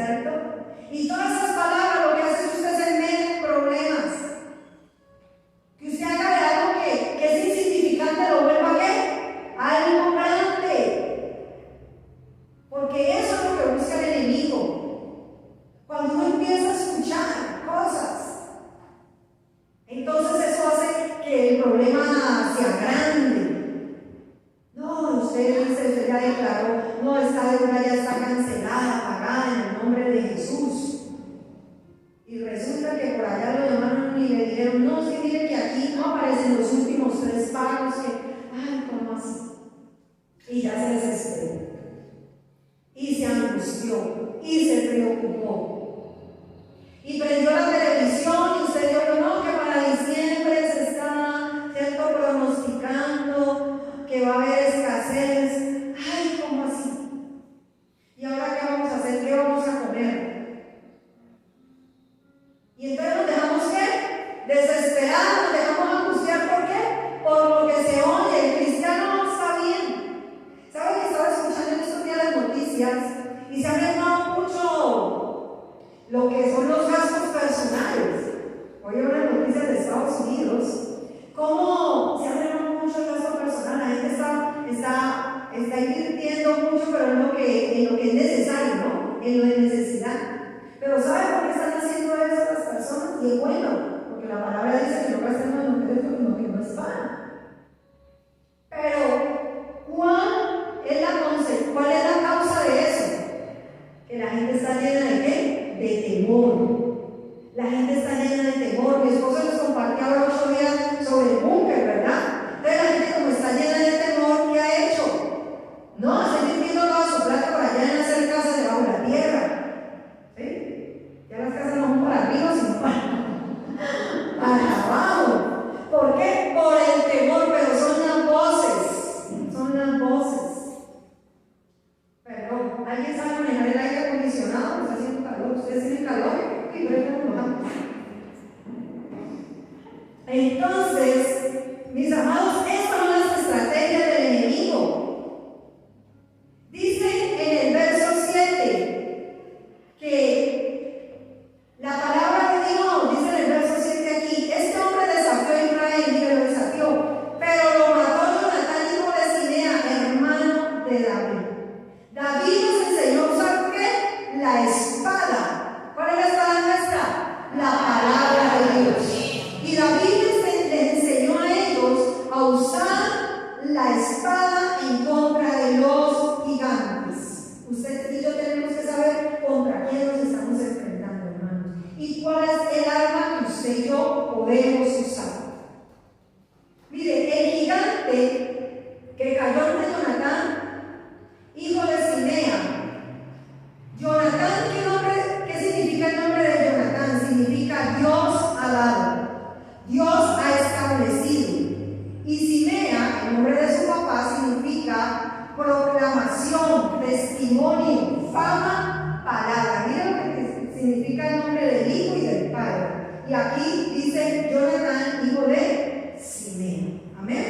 ¿cierto? Y todas esas palabras lo que hace es que usted se mete en problemas. Que usted haga de algo que es insignificante, lo vuelva a ¿qué? Algo grande. Porque eso es lo que busca el enemigo. Cuando uno empieza a escuchar cosas, entonces eso hace que el problema sea grande. No, usted dice, usted ya declaró, no, esta deuda ya está cancelada, pagada en el nombre de Jesús. Y resulta que por allá lo llamaron y le dijeron, no, sí, mire que aquí no aparecen los últimos 3 pagos, ay, ¿cómo así? Y ya se desesperó, y se angustió, y se preocupó. Y prendió la televisión y usted dijo, no, que para diciembre se está, ¿cierto?, pronosticando que va a haber escasez. Ay, ¿cómo así? ¿Y ahora qué vamos a hacer? ¿Qué vamos a comer? Y entonces nos dejamos ¿qué? Desesperados, nos dejamos angustiar. ¿Por qué? Por lo que se oye. El cristiano no está bien. ¿Saben que estaba escuchando en estos días las noticias? Y se ha mencionado mucho lo que son los gastos personales. Hoy hay unas noticias de Estados Unidos. ¿Cómo se ha mencionado mucho el gasto personal? La gente está invirtiendo mucho, pero en lo que es necesario, ¿no? En lo de necesidad. Pero ¿saben por qué están haciendo eso las personas? Y es bueno, porque la palabra dice que no gastemos en lo que no es pan. Pero, ¿cuál es la causa de eso? Que la gente está llena de ¿qué? De temor. La gente está llena de temor. Mi esposo les compartió ahora 8 días sobre el búnker, ¿verdad? Entonces la gente, como está llena de temor, ¿qué ha hecho? No, está invirtiendo toda su plata por allá en hacer casas debajo de la tierra. ¿Sí? Ya las casas no son para arriba, sino para abajo. ¿Por qué? Por el temor, pero son las voces. Son las voces. Perdón, ¿alguien sabe manejar el aire acondicionado? Está haciendo calor. ¿Ustedes tienen calor? Sí, pero es como bajamos. Entonces, mis amados, estas son las estrategias del enemigo. Dice en el verso 7 que la palabra de Dios, dice en el verso 7 aquí, este hombre desafió a Israel, y lo desafió, pero lo mató Jonatán, hijo de Simea, hermano de David. David nos enseñó a usar ¿qué? La espada. ¿Cuál es la espada nuestra? La palabra de Dios. Y David les enseñó a ellos a usar la espada en contra de los gigantes. Usted y yo tenemos que saber contra quién nos estamos enfrentando, hermanos. Y cuál es el arma que usted y yo podemos usar. Mire, el gigante que cayó ante Jonatán, hijo de Simea. Jonatán, ¿qué significa el nombre de Jonatán? Significa Dios ha dado, Dios ha establecido. Y Simea, el nombre de su papá, significa proclamación, testimonio, fama, palabra. Mira lo que significa el nombre del hijo y del padre. Y aquí dice Jonatán, hijo de Simea. Amén.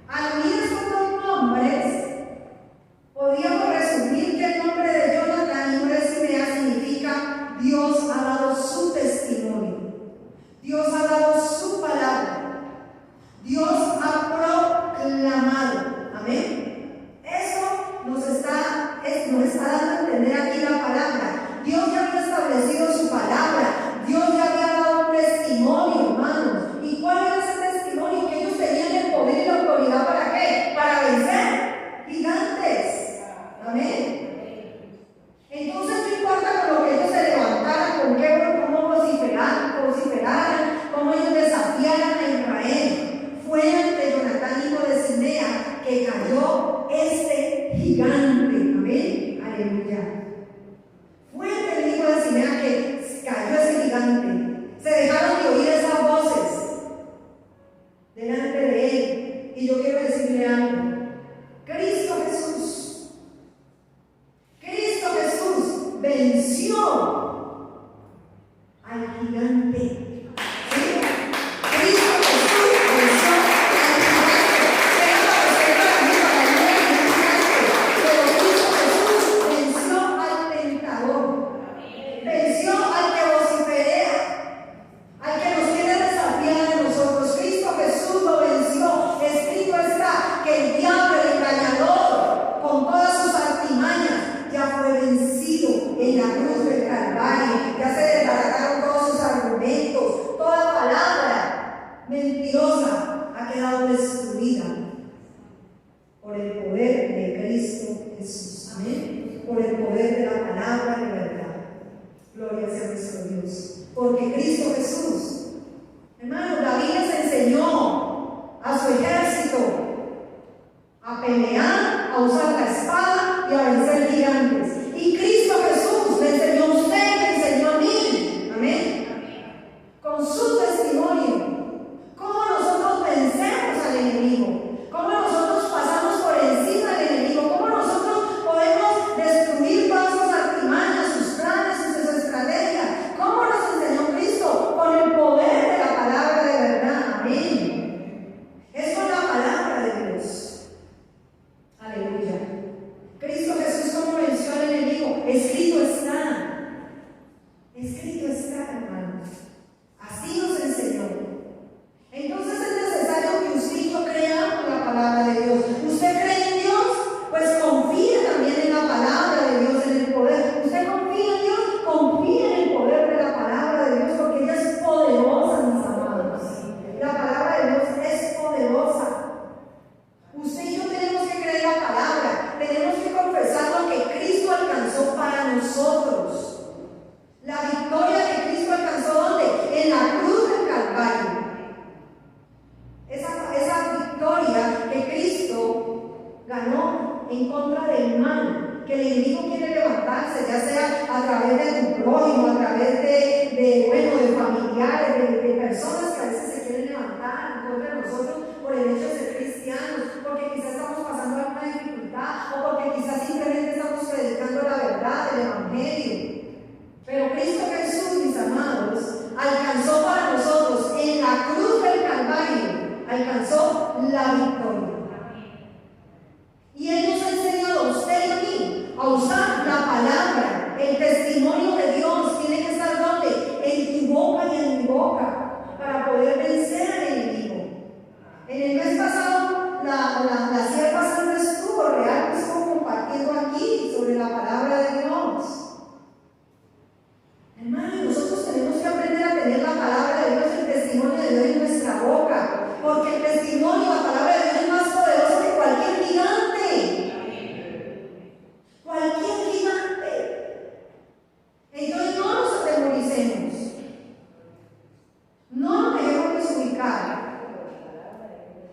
Al unir estos dos nombres, podríamos resumir que el nombre de Jonatán, hijo de Simea, significa Dios ha dado su testimonio. Dios ha dado su palabra. Dios ha proclamado. Amén. Eso nos está dando a entender aquí la palabra. Dios ya había establecido su palabra. Dios ya había dado un testimonio, hermanos. ¿Y cuál era ese testimonio? Que ellos tenían el poder y la autoridad ¿para qué? Para vencer gigantes. Amén. Entonces no importa con lo que ellos se levantaran, con qué, cómo vociferaran, cómo ellos desafiaran a Israel. Fue ante Jonatán, hijo de Simea, que cayó este gigante. Amén. Aleluya. Fue ante el hijo de Simea que cayó ese gigante. Se dejaron de oír esas voces delante de él. Y yo quiero decirle algo. Cristo Jesús venció al gigante. ¿Sí? Cristo Jesús venció al gigante. Pero Cristo Jesús venció al tentador. porque Cristo Jesús, hermano, David les enseñó a su ejército a pelear, a usar la espada y a vencer gigantes. Y Cristo Jesús le enseñó a usted, le enseñó a mí, amén, con su testimonio, cómo nosotros vencemos al enemigo, cómo nosotros pasamos por encima del enemigo, cómo nosotros podemos destruir todas sus artimañas, sus planes, sus estrategias, cómo nos enseñó Cristo con el poder de la palabra de verdad, amén. Es con la palabra de Dios, aleluya. Cristo Jesús, como venció al enemigo, escrito está, hermanos, así nos enseñó. Entonces es necesario que usted y yo creamos la palabra de Dios. ¿Usted cree en Dios? Pues confíe también en la palabra de Dios, en el poder. ¿Usted confía en Dios? Confíe en el poder de la palabra de Dios, porque ella es poderosa, mis amados. La palabra de Dios es poderosa. Usted y yo tenemos que creer la palabra, tenemos que confesar lo que Cristo alcanzó para nosotros. La victoria que Cristo alcanzó, ¿dónde? En la cruz del Calvario. Esa victoria que Cristo ganó en contra del mal, que el enemigo quiere levantarse, ya sea a través de tu prójimo, a través de familiares, de personas que a veces se quieren levantar en contra de nosotros por el hecho de ser cristianos, porque quizás estamos pasando alguna dificultad, o porque quizás simplemente estamos predicando la verdad del Evangelio. Pero Cristo Jesús, mis amados, alcanzó para nosotros en la cruz del Calvario, alcanzó la victoria. Y Él nos ha enseñado a usted y a mí a usar la palabra, el testimonio de Dios. Tiene que estar ¿dónde? En tu boca y en mi boca, para poder vencer al enemigo. En el mes pasado, la sierva Sandra estuvo compartiendo aquí sobre la palabra de Dios. Hermano, nosotros tenemos que aprender a tener la palabra de Dios, el testimonio de Dios en nuestra boca, porque el testimonio, la palabra de Dios es más poderoso que cualquier gigante. Cualquier gigante. Entonces no nos atemoricemos, no nos dejemos desubicar.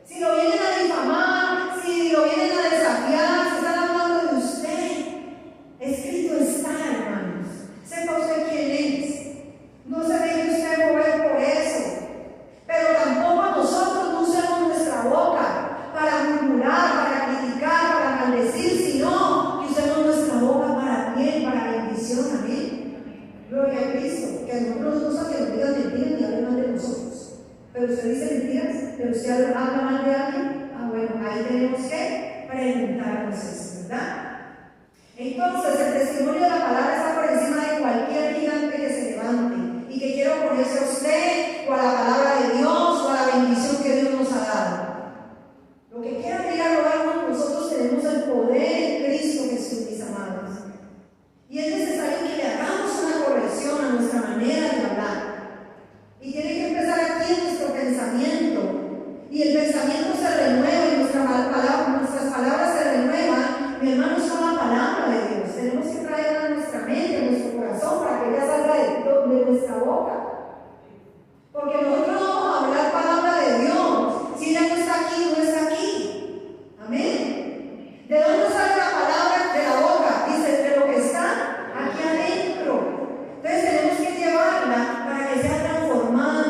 Si lo vienen a difamar, si lo vienen a desafiar, si están hablando de usted, escrito está, hermanos. Sepa usted quién es. No se deje usted mover por eso. Pero tampoco nosotros no usemos nuestra boca para murmurar, para criticar, para maldecir, sino que usemos nuestra boca para bien, para bendición. Amén. Gloria a Cristo. Que a nosotros nos gusta que nos digan mentiras y hablen mal de nosotros. Pero usted dice mentiras, pero usted habla mal de alguien. Bueno, ahí tenemos que preguntarnos eso, ¿verdad? Entonces, el testimonio de la palabra está por encima de cualquier gigante que se levante y que quiera oponerse a usted o a la palabra de Dios o a la bendición que Dios nos ha dado. Lo que quiera venir a robarnos, nosotros tenemos el poder en Cristo Jesús, mis amados. Y es necesario que le hagamos una corrección a nuestra manera de hablar. Y tiene que empezar aquí en nuestro pensamiento. Y el pensamiento se renueva y nuestras palabras se renuevan. Mi hermano, son la palabra de Dios. Tenemos que traerla a nuestra mente, a nuestro corazón, para que ella salga de nuestra boca. Porque nosotros no vamos a hablar palabra de Dios si ella no está aquí, no está aquí. Amén. ¿De dónde sale la palabra? De la boca. Dice, de lo que está aquí adentro. Entonces tenemos que llevarla para que sea transformada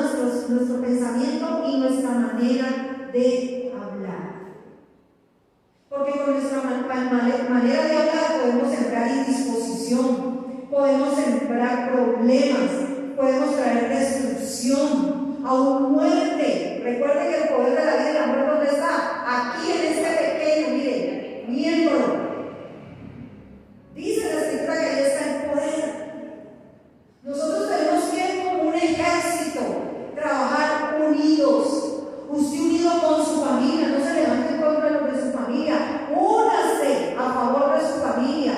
nuestro pensamiento y nuestra manera de hablar. Porque con nuestra manera de hablar podemos sembrar indisposición, podemos sembrar problemas, podemos traer destrucción, aún muerte. Recuerde que el poder de la vida y la muerte, ¿dónde está? Aquí en este pequeño, mire, miembro. Dice la escritura que ahí está el poder. Nosotros tenemos que, como un ejército, trabajar unidos. Usted unido con su familia, no se levante en contra de los de su familia. Únase a favor de su familia.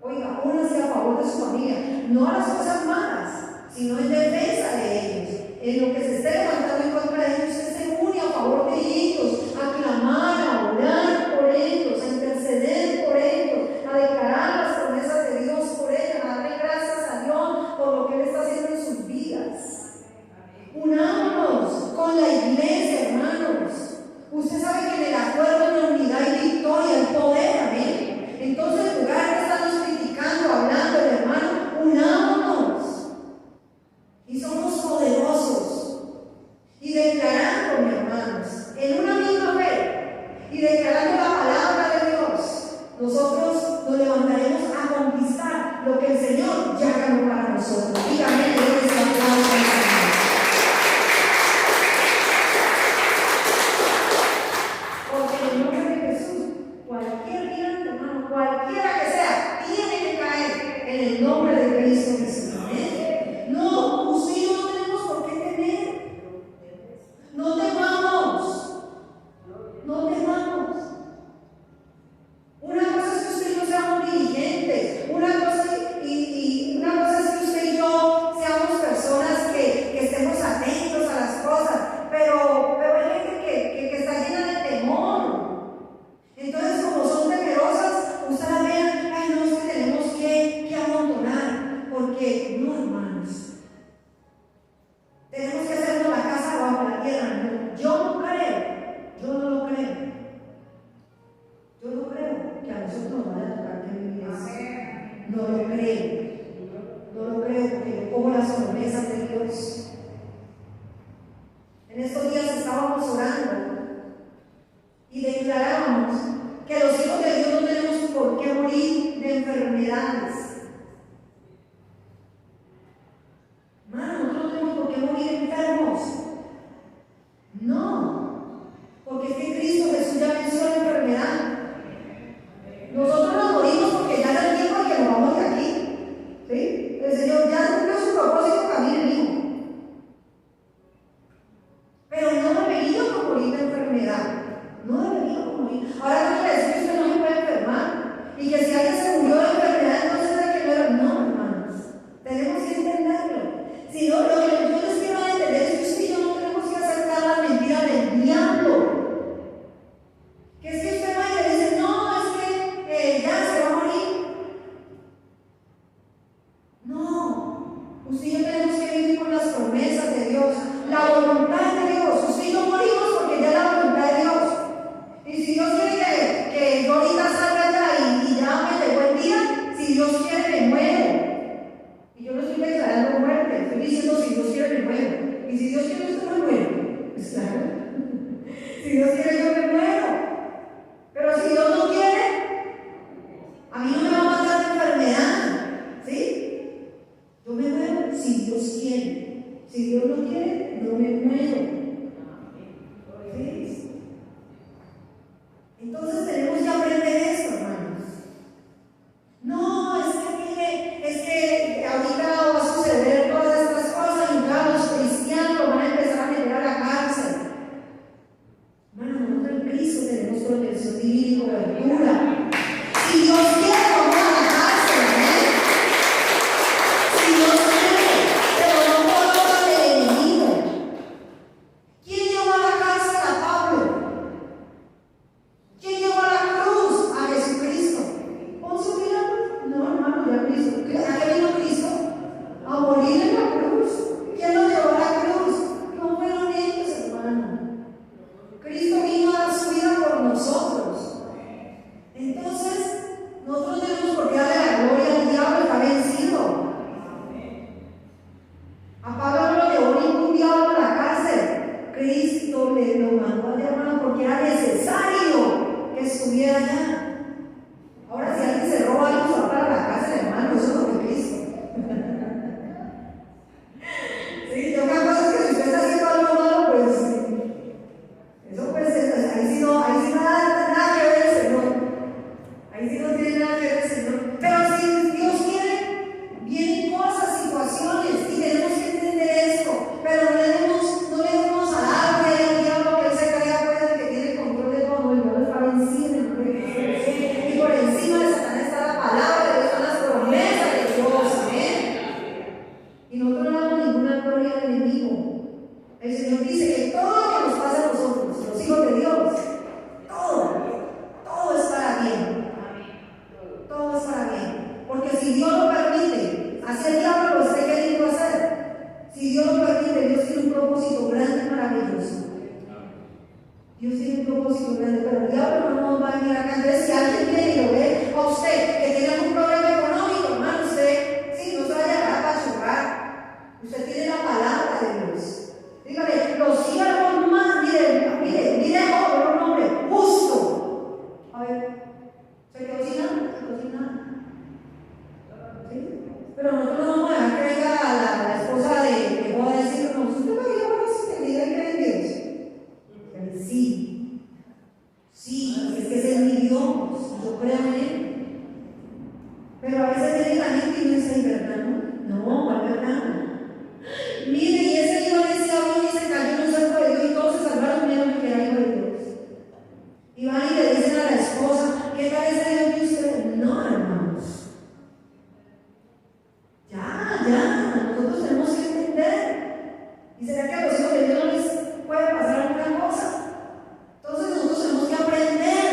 Oiga, únase a favor de su familia. No a las cosas malas, sino en defensa de ellos. En lo que se esté levantando en contra de ellos, usted se une a favor de ellos, a clamar, a orar por ellos, a interceder por ellos, a declarar las promesas de Dios por ellos, a darle gracias a Dios por lo que Él está haciendo en su ya ganó para nosotros. Dígame, Dios ese aplauso al Señor. Porque en el nombre de Jesús, cualquier gigante, hermano, cualquiera que sea, tiene que caer en el nombre de Cristo Jesús. ¿Amén? No, usted y yo no tenemos por qué temer. No temamos. No temamos. Una cosa es que usted y yo seamos diligentes. Una cosa es que usted y yo seamos personas que estemos atentos a las cosas. Pero hay gente que está llena de temor. Entonces, como son temerosas, usted la vean, ay, no, es que tenemos que amontonar. Porque, no, hermanos, tenemos que hacernos la casa bajo la tierra. No, yo no lo creo. Yo no creo que a nosotros nos vaya a tocar que vivir eso. No lo creo porque yo cojo las promesas de Dios. En estos días estábamos orando y declarábamos que los hijos de Dios no tenemos por qué morir de enfermedades. Hermano, nosotros no tenemos por qué morir enfermos. No, porque es que Cristo Jesús ya venció la enfermedad. Nosotros nos morimos porque ya era el tiempo en que nos vamos de aquí. ¿Sí? El Señor ya cumplió su propósito, camine en mí. Pero no he venido con morir de enfermedad. No he venido con morir. Ahora no quiere decir que usted no se puede enfermar. Y que si alguien se murió de enfermedad, entonces de que no era. No, hermanos. Tenemos que entenderlo. Si no, lo que yo les quiero entender es que usted y yo no tenemos que aceptar la mentira del diablo. Que es que usted va y le dice, no, es que ya se va a morir. No, usted y yo tenemos que vivir con las promesas de Dios, la voluntad de Dios. Usted y yo morimos porque ya es la voluntad de Dios. Y si Dios quiere que yo ahorita salga allá y ya me llegó el día, si Dios quiere me muero. Y yo no estoy declarando muerte, estoy diciendo si Dios quiere me muero. Y si Dios quiere usted me muero. Pues claro. Si Dios quiere yo me muero. Pero si Dios no quiere, a mí no me va a matar la enfermedad. ¿Sí? Yo me muero si Dios quiere. Si Dios no quiere, no me muero. ¿Sí? Entonces tenemos que aprender esto, hermanos. No, es que mire, es que ahorita va a suceder todas estas cosas y ya los cristianos van a empezar a meter a la cárcel. Hermano, nosotros en Cristo tenemos protección divina y cobertura. Si Dios quiere, vamos a la cárcel, ¿eh? Si Dios quiere, pero no por obra del enemigo. ¿Quién llevó a la cárcel a Pablo? ¿Quién llevó a la cruz a Jesucristo? ¿Poncio Pilato? No, hermano, ya Cristo. ¿A qué vino Cristo? A morir en la cruz. ¿Quién lo llevó a la cruz? No fueron ellos, hermano. Cristo vino a dar su vida por nosotros. Entonces, nosotros tenemos por qué darle la gloria al diablo, está vencido. A Pablo no lo llevó ningún diablo a la cárcel. Cristo le lo mandó a llamar porque era necesario que estuviera allá. Ahora, si alguien se roba algo, se va para la cárcel, hermano, eso no fue Cristo. Sí, yo me acuerdo que si usted está haciendo algo malo, pues eso pues, ahí sí no nada que ver el Señor. Ahí sí no tiene nada que ver el Señor. Pero si Dios quiere, vienen cosas, situaciones, y tenemos que entender esto. Pero no le demos alarde al diablo que él se crea pues el que tiene el control de todo. El diablo está vencido en el nombre de Jesús. Y por encima de Satanás está la palabra de Dios, están las promesas de Dios. Amén. Y nosotros no damos ninguna gloria al enemigo. El Señor dice que todo lo que nos pasa a nosotros, los hijos de Dios, todo es para bien. Todo es para bien. Porque si Dios lo permite, así el diablo lo esté queriendo hacer. Si Dios lo permite, Dios tiene un propósito grande y maravilloso. Dios tiene un propósito grande, pero el diablo no nos va a venir acá. Entonces, si alguien viene y lo ve a usted que tiene algún problema económico, hermano, usted, sí, no se vaya a apachurrar. Usted tiene la palabra de Dios. Dígale, los siervos más, mire, otro nombre, justo. A ver, ¿se quedó sin nada? ¿Sí? Pero ya, nosotros tenemos que entender. ¿Y será que a los hijos de Dios no les puede pasar alguna cosa? Entonces nosotros tenemos que aprender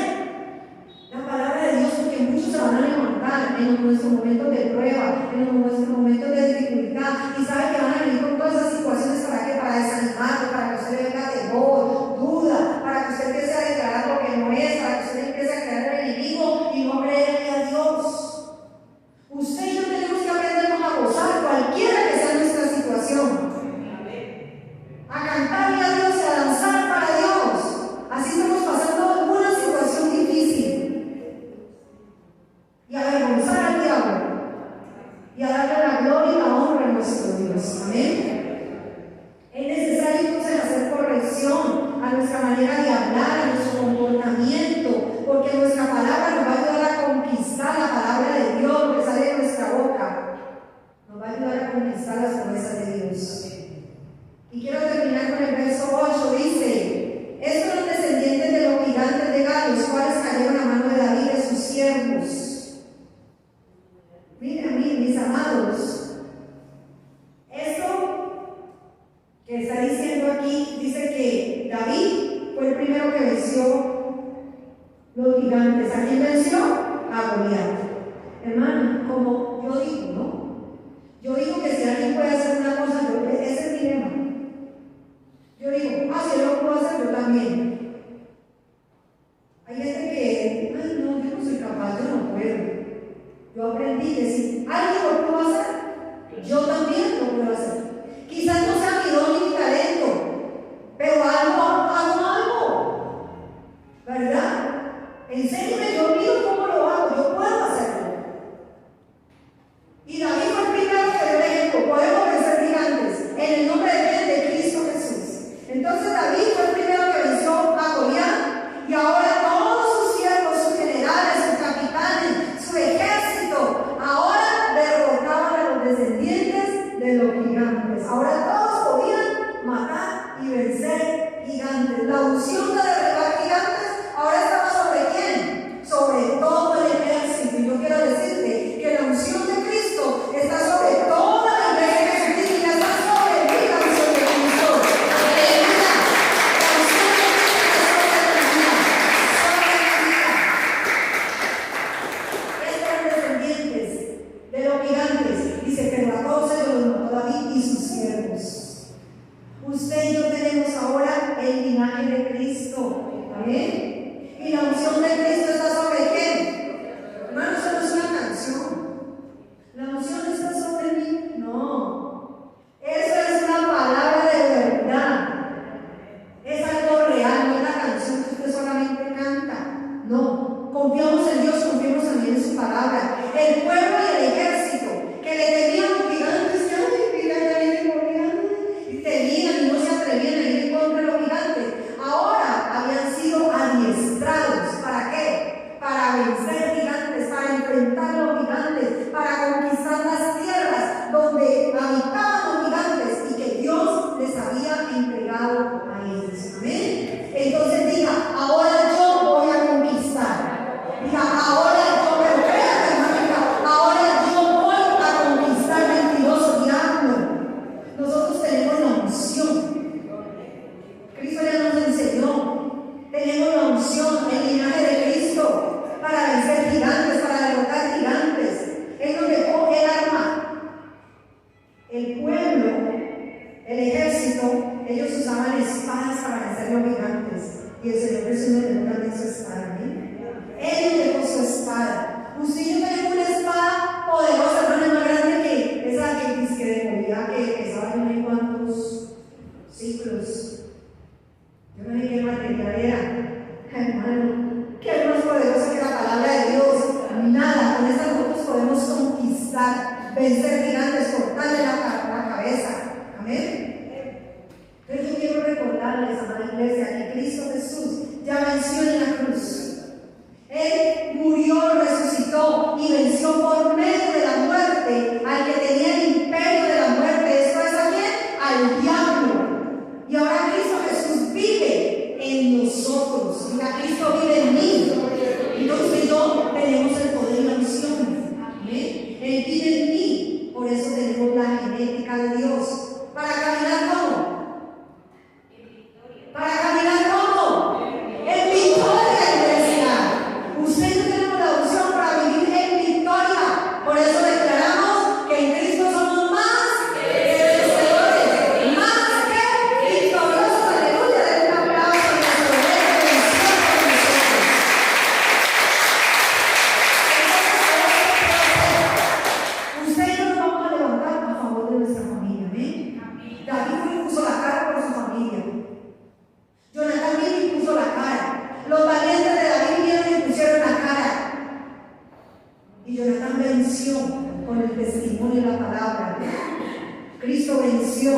la palabra de Dios, porque muchos se van a levantar en nuestros momentos de prueba, en nuestros momentos de dificultad, y saben que van a venir con todas esas situaciones. ¿Para qué? Para desanimarlo, para que usted venga temor, duda, para que usted empiece a declarar lo que no es, para que usted empiece a crear el enemigo y no creerle a Dios. Usted y yo tenemos que aprendernos a gozar cualquiera que sea nuestra situación, a cantarle a Dios y a danzar para Dios. Así estamos pasando una situación difícil, y a avergonzar al diablo y a darle la gloria y la honra a nuestro Dios. Amén. Es necesario entonces hacer corrección a nuestra manera de hablar, a nuestro comportamiento, porque nuestra palabra nos va a ayudar a conquistar la palabra de Dios, lo que sale de nuestra boca. Nos va a ayudar a conquistar las promesas de Dios. Y quiero terminar con el verso 8. Dice: estos son descendientes de los gigantes de Gad, los cuales cayeron a mano de David y de sus siervos. Miren, mis amados, esto que está diciendo aquí dice que David fue el primero que venció los gigantes. ¿A quién venció? A Goliat. Hermano, como yo digo, ¿no? Yo digo que si alguien puede hacer una cosa, ese es mi lema. Yo digo, si él lo puedo hacer, yo también. Hay gente que, ay no, yo no soy capaz, yo no puedo. Yo aprendí que si alguien lo pudo hacer, yo también lo puedo hacer. Quizás no sea mi don ni mi talento, pero hago algo, ¿verdad? Enséñame, yo miro cómo lo hago, yo puedo hacerlo. Y David fue el primero que dio el ejemplo. Podemos vencer gigantes en el nombre de Cristo Jesús. Entonces David fue el primero que venció a Goliat, y ahora todos sus siervos, sus generales, sus capitanes, su ejército, ahora derrotaban a los descendientes de los gigantes. Ahora todos podían matar y vencer gigantes. La unción de derribar gigantes ahora estaba ¿sobre quién? Sobre todo el ejército. Y yo quiero decirte que la unción de Cristo está sobre toda la iglesia de Cristo, y está sobre mí la unción de Cristo. Aleluya. La unción de Cristo está sobre mi vida, sobre mi vida. Estos descendientes de los gigantes, dice, pero a todos ellos los mató David y sus siervos. Usted y yo tenemos ahora el linaje de Cristo. Amén. Y la unción de Cristo está sobre quién? Hermano, eso no es una canción. La unción está sobre mí. No. Eso es una palabra de verdad. Es algo real, no es la canción que usted solamente canta. No. Confiamos en Dios, confiamos también en su palabra. El pueblo y el ejército que le temían los gigantes, que y temían y no se atrevían a ir en contra de los gigantes, ahora habían sido adiestrados. ¿Para qué? Para vencer gigantes, para enfrentar los gigantes, para conquistar las tierras donde habitaban los gigantes y que Dios les había entregado a ellos. Amén. Entonces diga, ahora yo voy a conquistar. Diga, ahora yo, pero créanme, hermano, ahora yo voy a conquistar, mentiroso diablo. Nosotros tenemos la unción. Cristo ya nos enseñó. Tenemos la unción, el linaje de Cristo, para vencer gigantes, para derrotar gigantes. Él nos dejó el arma. El pueblo, el ejército, ellos usaban espadas para vencer los gigantes. Y el Señor Jesús nos dejó también su espada. Él nos dejó su espada. Usted y yo tenemos una espada poderosa, hermano, más grande que esa que de movilidad que saben no hay cuántos ciclos. Yo no sé qué material era, hermano, que es más poderosa que la palabra de Dios. Nada, con esta nosotros podemos conquistar, vencer gigantes, cortarle la cabeza. Amén. Entonces yo quiero recordarles, amada iglesia, que Cristo Jesús ya venció en la cruz. Él murió, resucitó y venció por medio de la muerte al que tenía el imperio de la muerte. ¿Esto es a quién? Al diablo. Y ahora Cristo Jesús vive en nosotros. Y Cristo vive en mí. Entonces yo tenemos el poder y la unción. ¿Amén? Él vive en mí. Por eso tenemos la Cristo venció.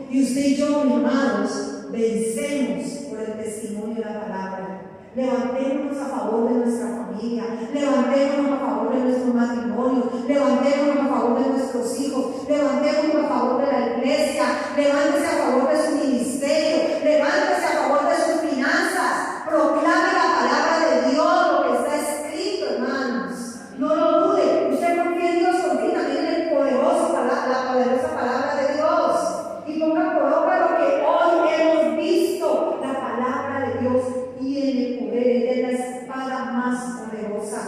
Y usted y yo, mis amados, vencemos por el testimonio de la palabra. Levantémonos a favor de nuestra familia, levantémonos a favor de nuestro matrimonio, levantémonos a favor de nuestros hijos, levantémonos a favor de la iglesia, levántese a favor de su ministerio, levántese a favor de sus finanzas, proclame la palabra de Dios, lo que está escrito, hermanos. No lo dude, usted confía en Dios, confía también en el poderoso, la poderosa palabra de Dios. Y ponga por obra lo que hoy hemos visto, la palabra de Diis tiene poder, es la espada más poderosa,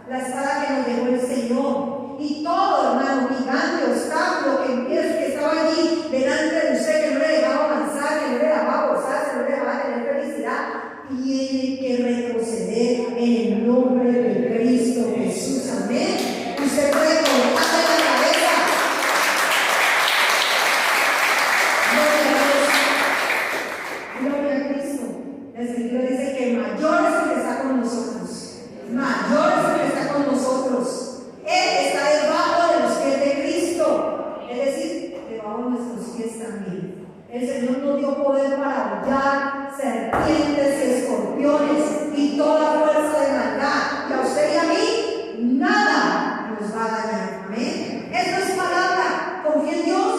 la espada que nos dejó el Señor. Y todo, hermano, gigante, obstáculo que estaba allí delante de usted, que no le dejaba avanzar, que no le dejaba gozar, que no le dejaba tener felicidad, tiene que retroceder en el nombre de Cristo Jesús. Amén. Usted puede colocarle la cabeza. Gloria a Cristo. La Escritura dice que mayor es el que está con nosotros. Mayor es el que está con nosotros. Él está debajo de los pies de Cristo. Es decir, debajo de nuestros pies también. El Señor nos dio poder para hollar serpientes y escorpiones y toda fuerza de maldad. Y a usted y a mí, nada nos va a dañar. Amén. Esto es palabra. Confía en Dios.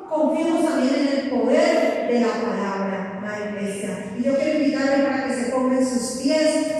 Confiemos también en el poder de la palabra, la iglesia. Y yo quiero invitarle para que se ponga en sus pies.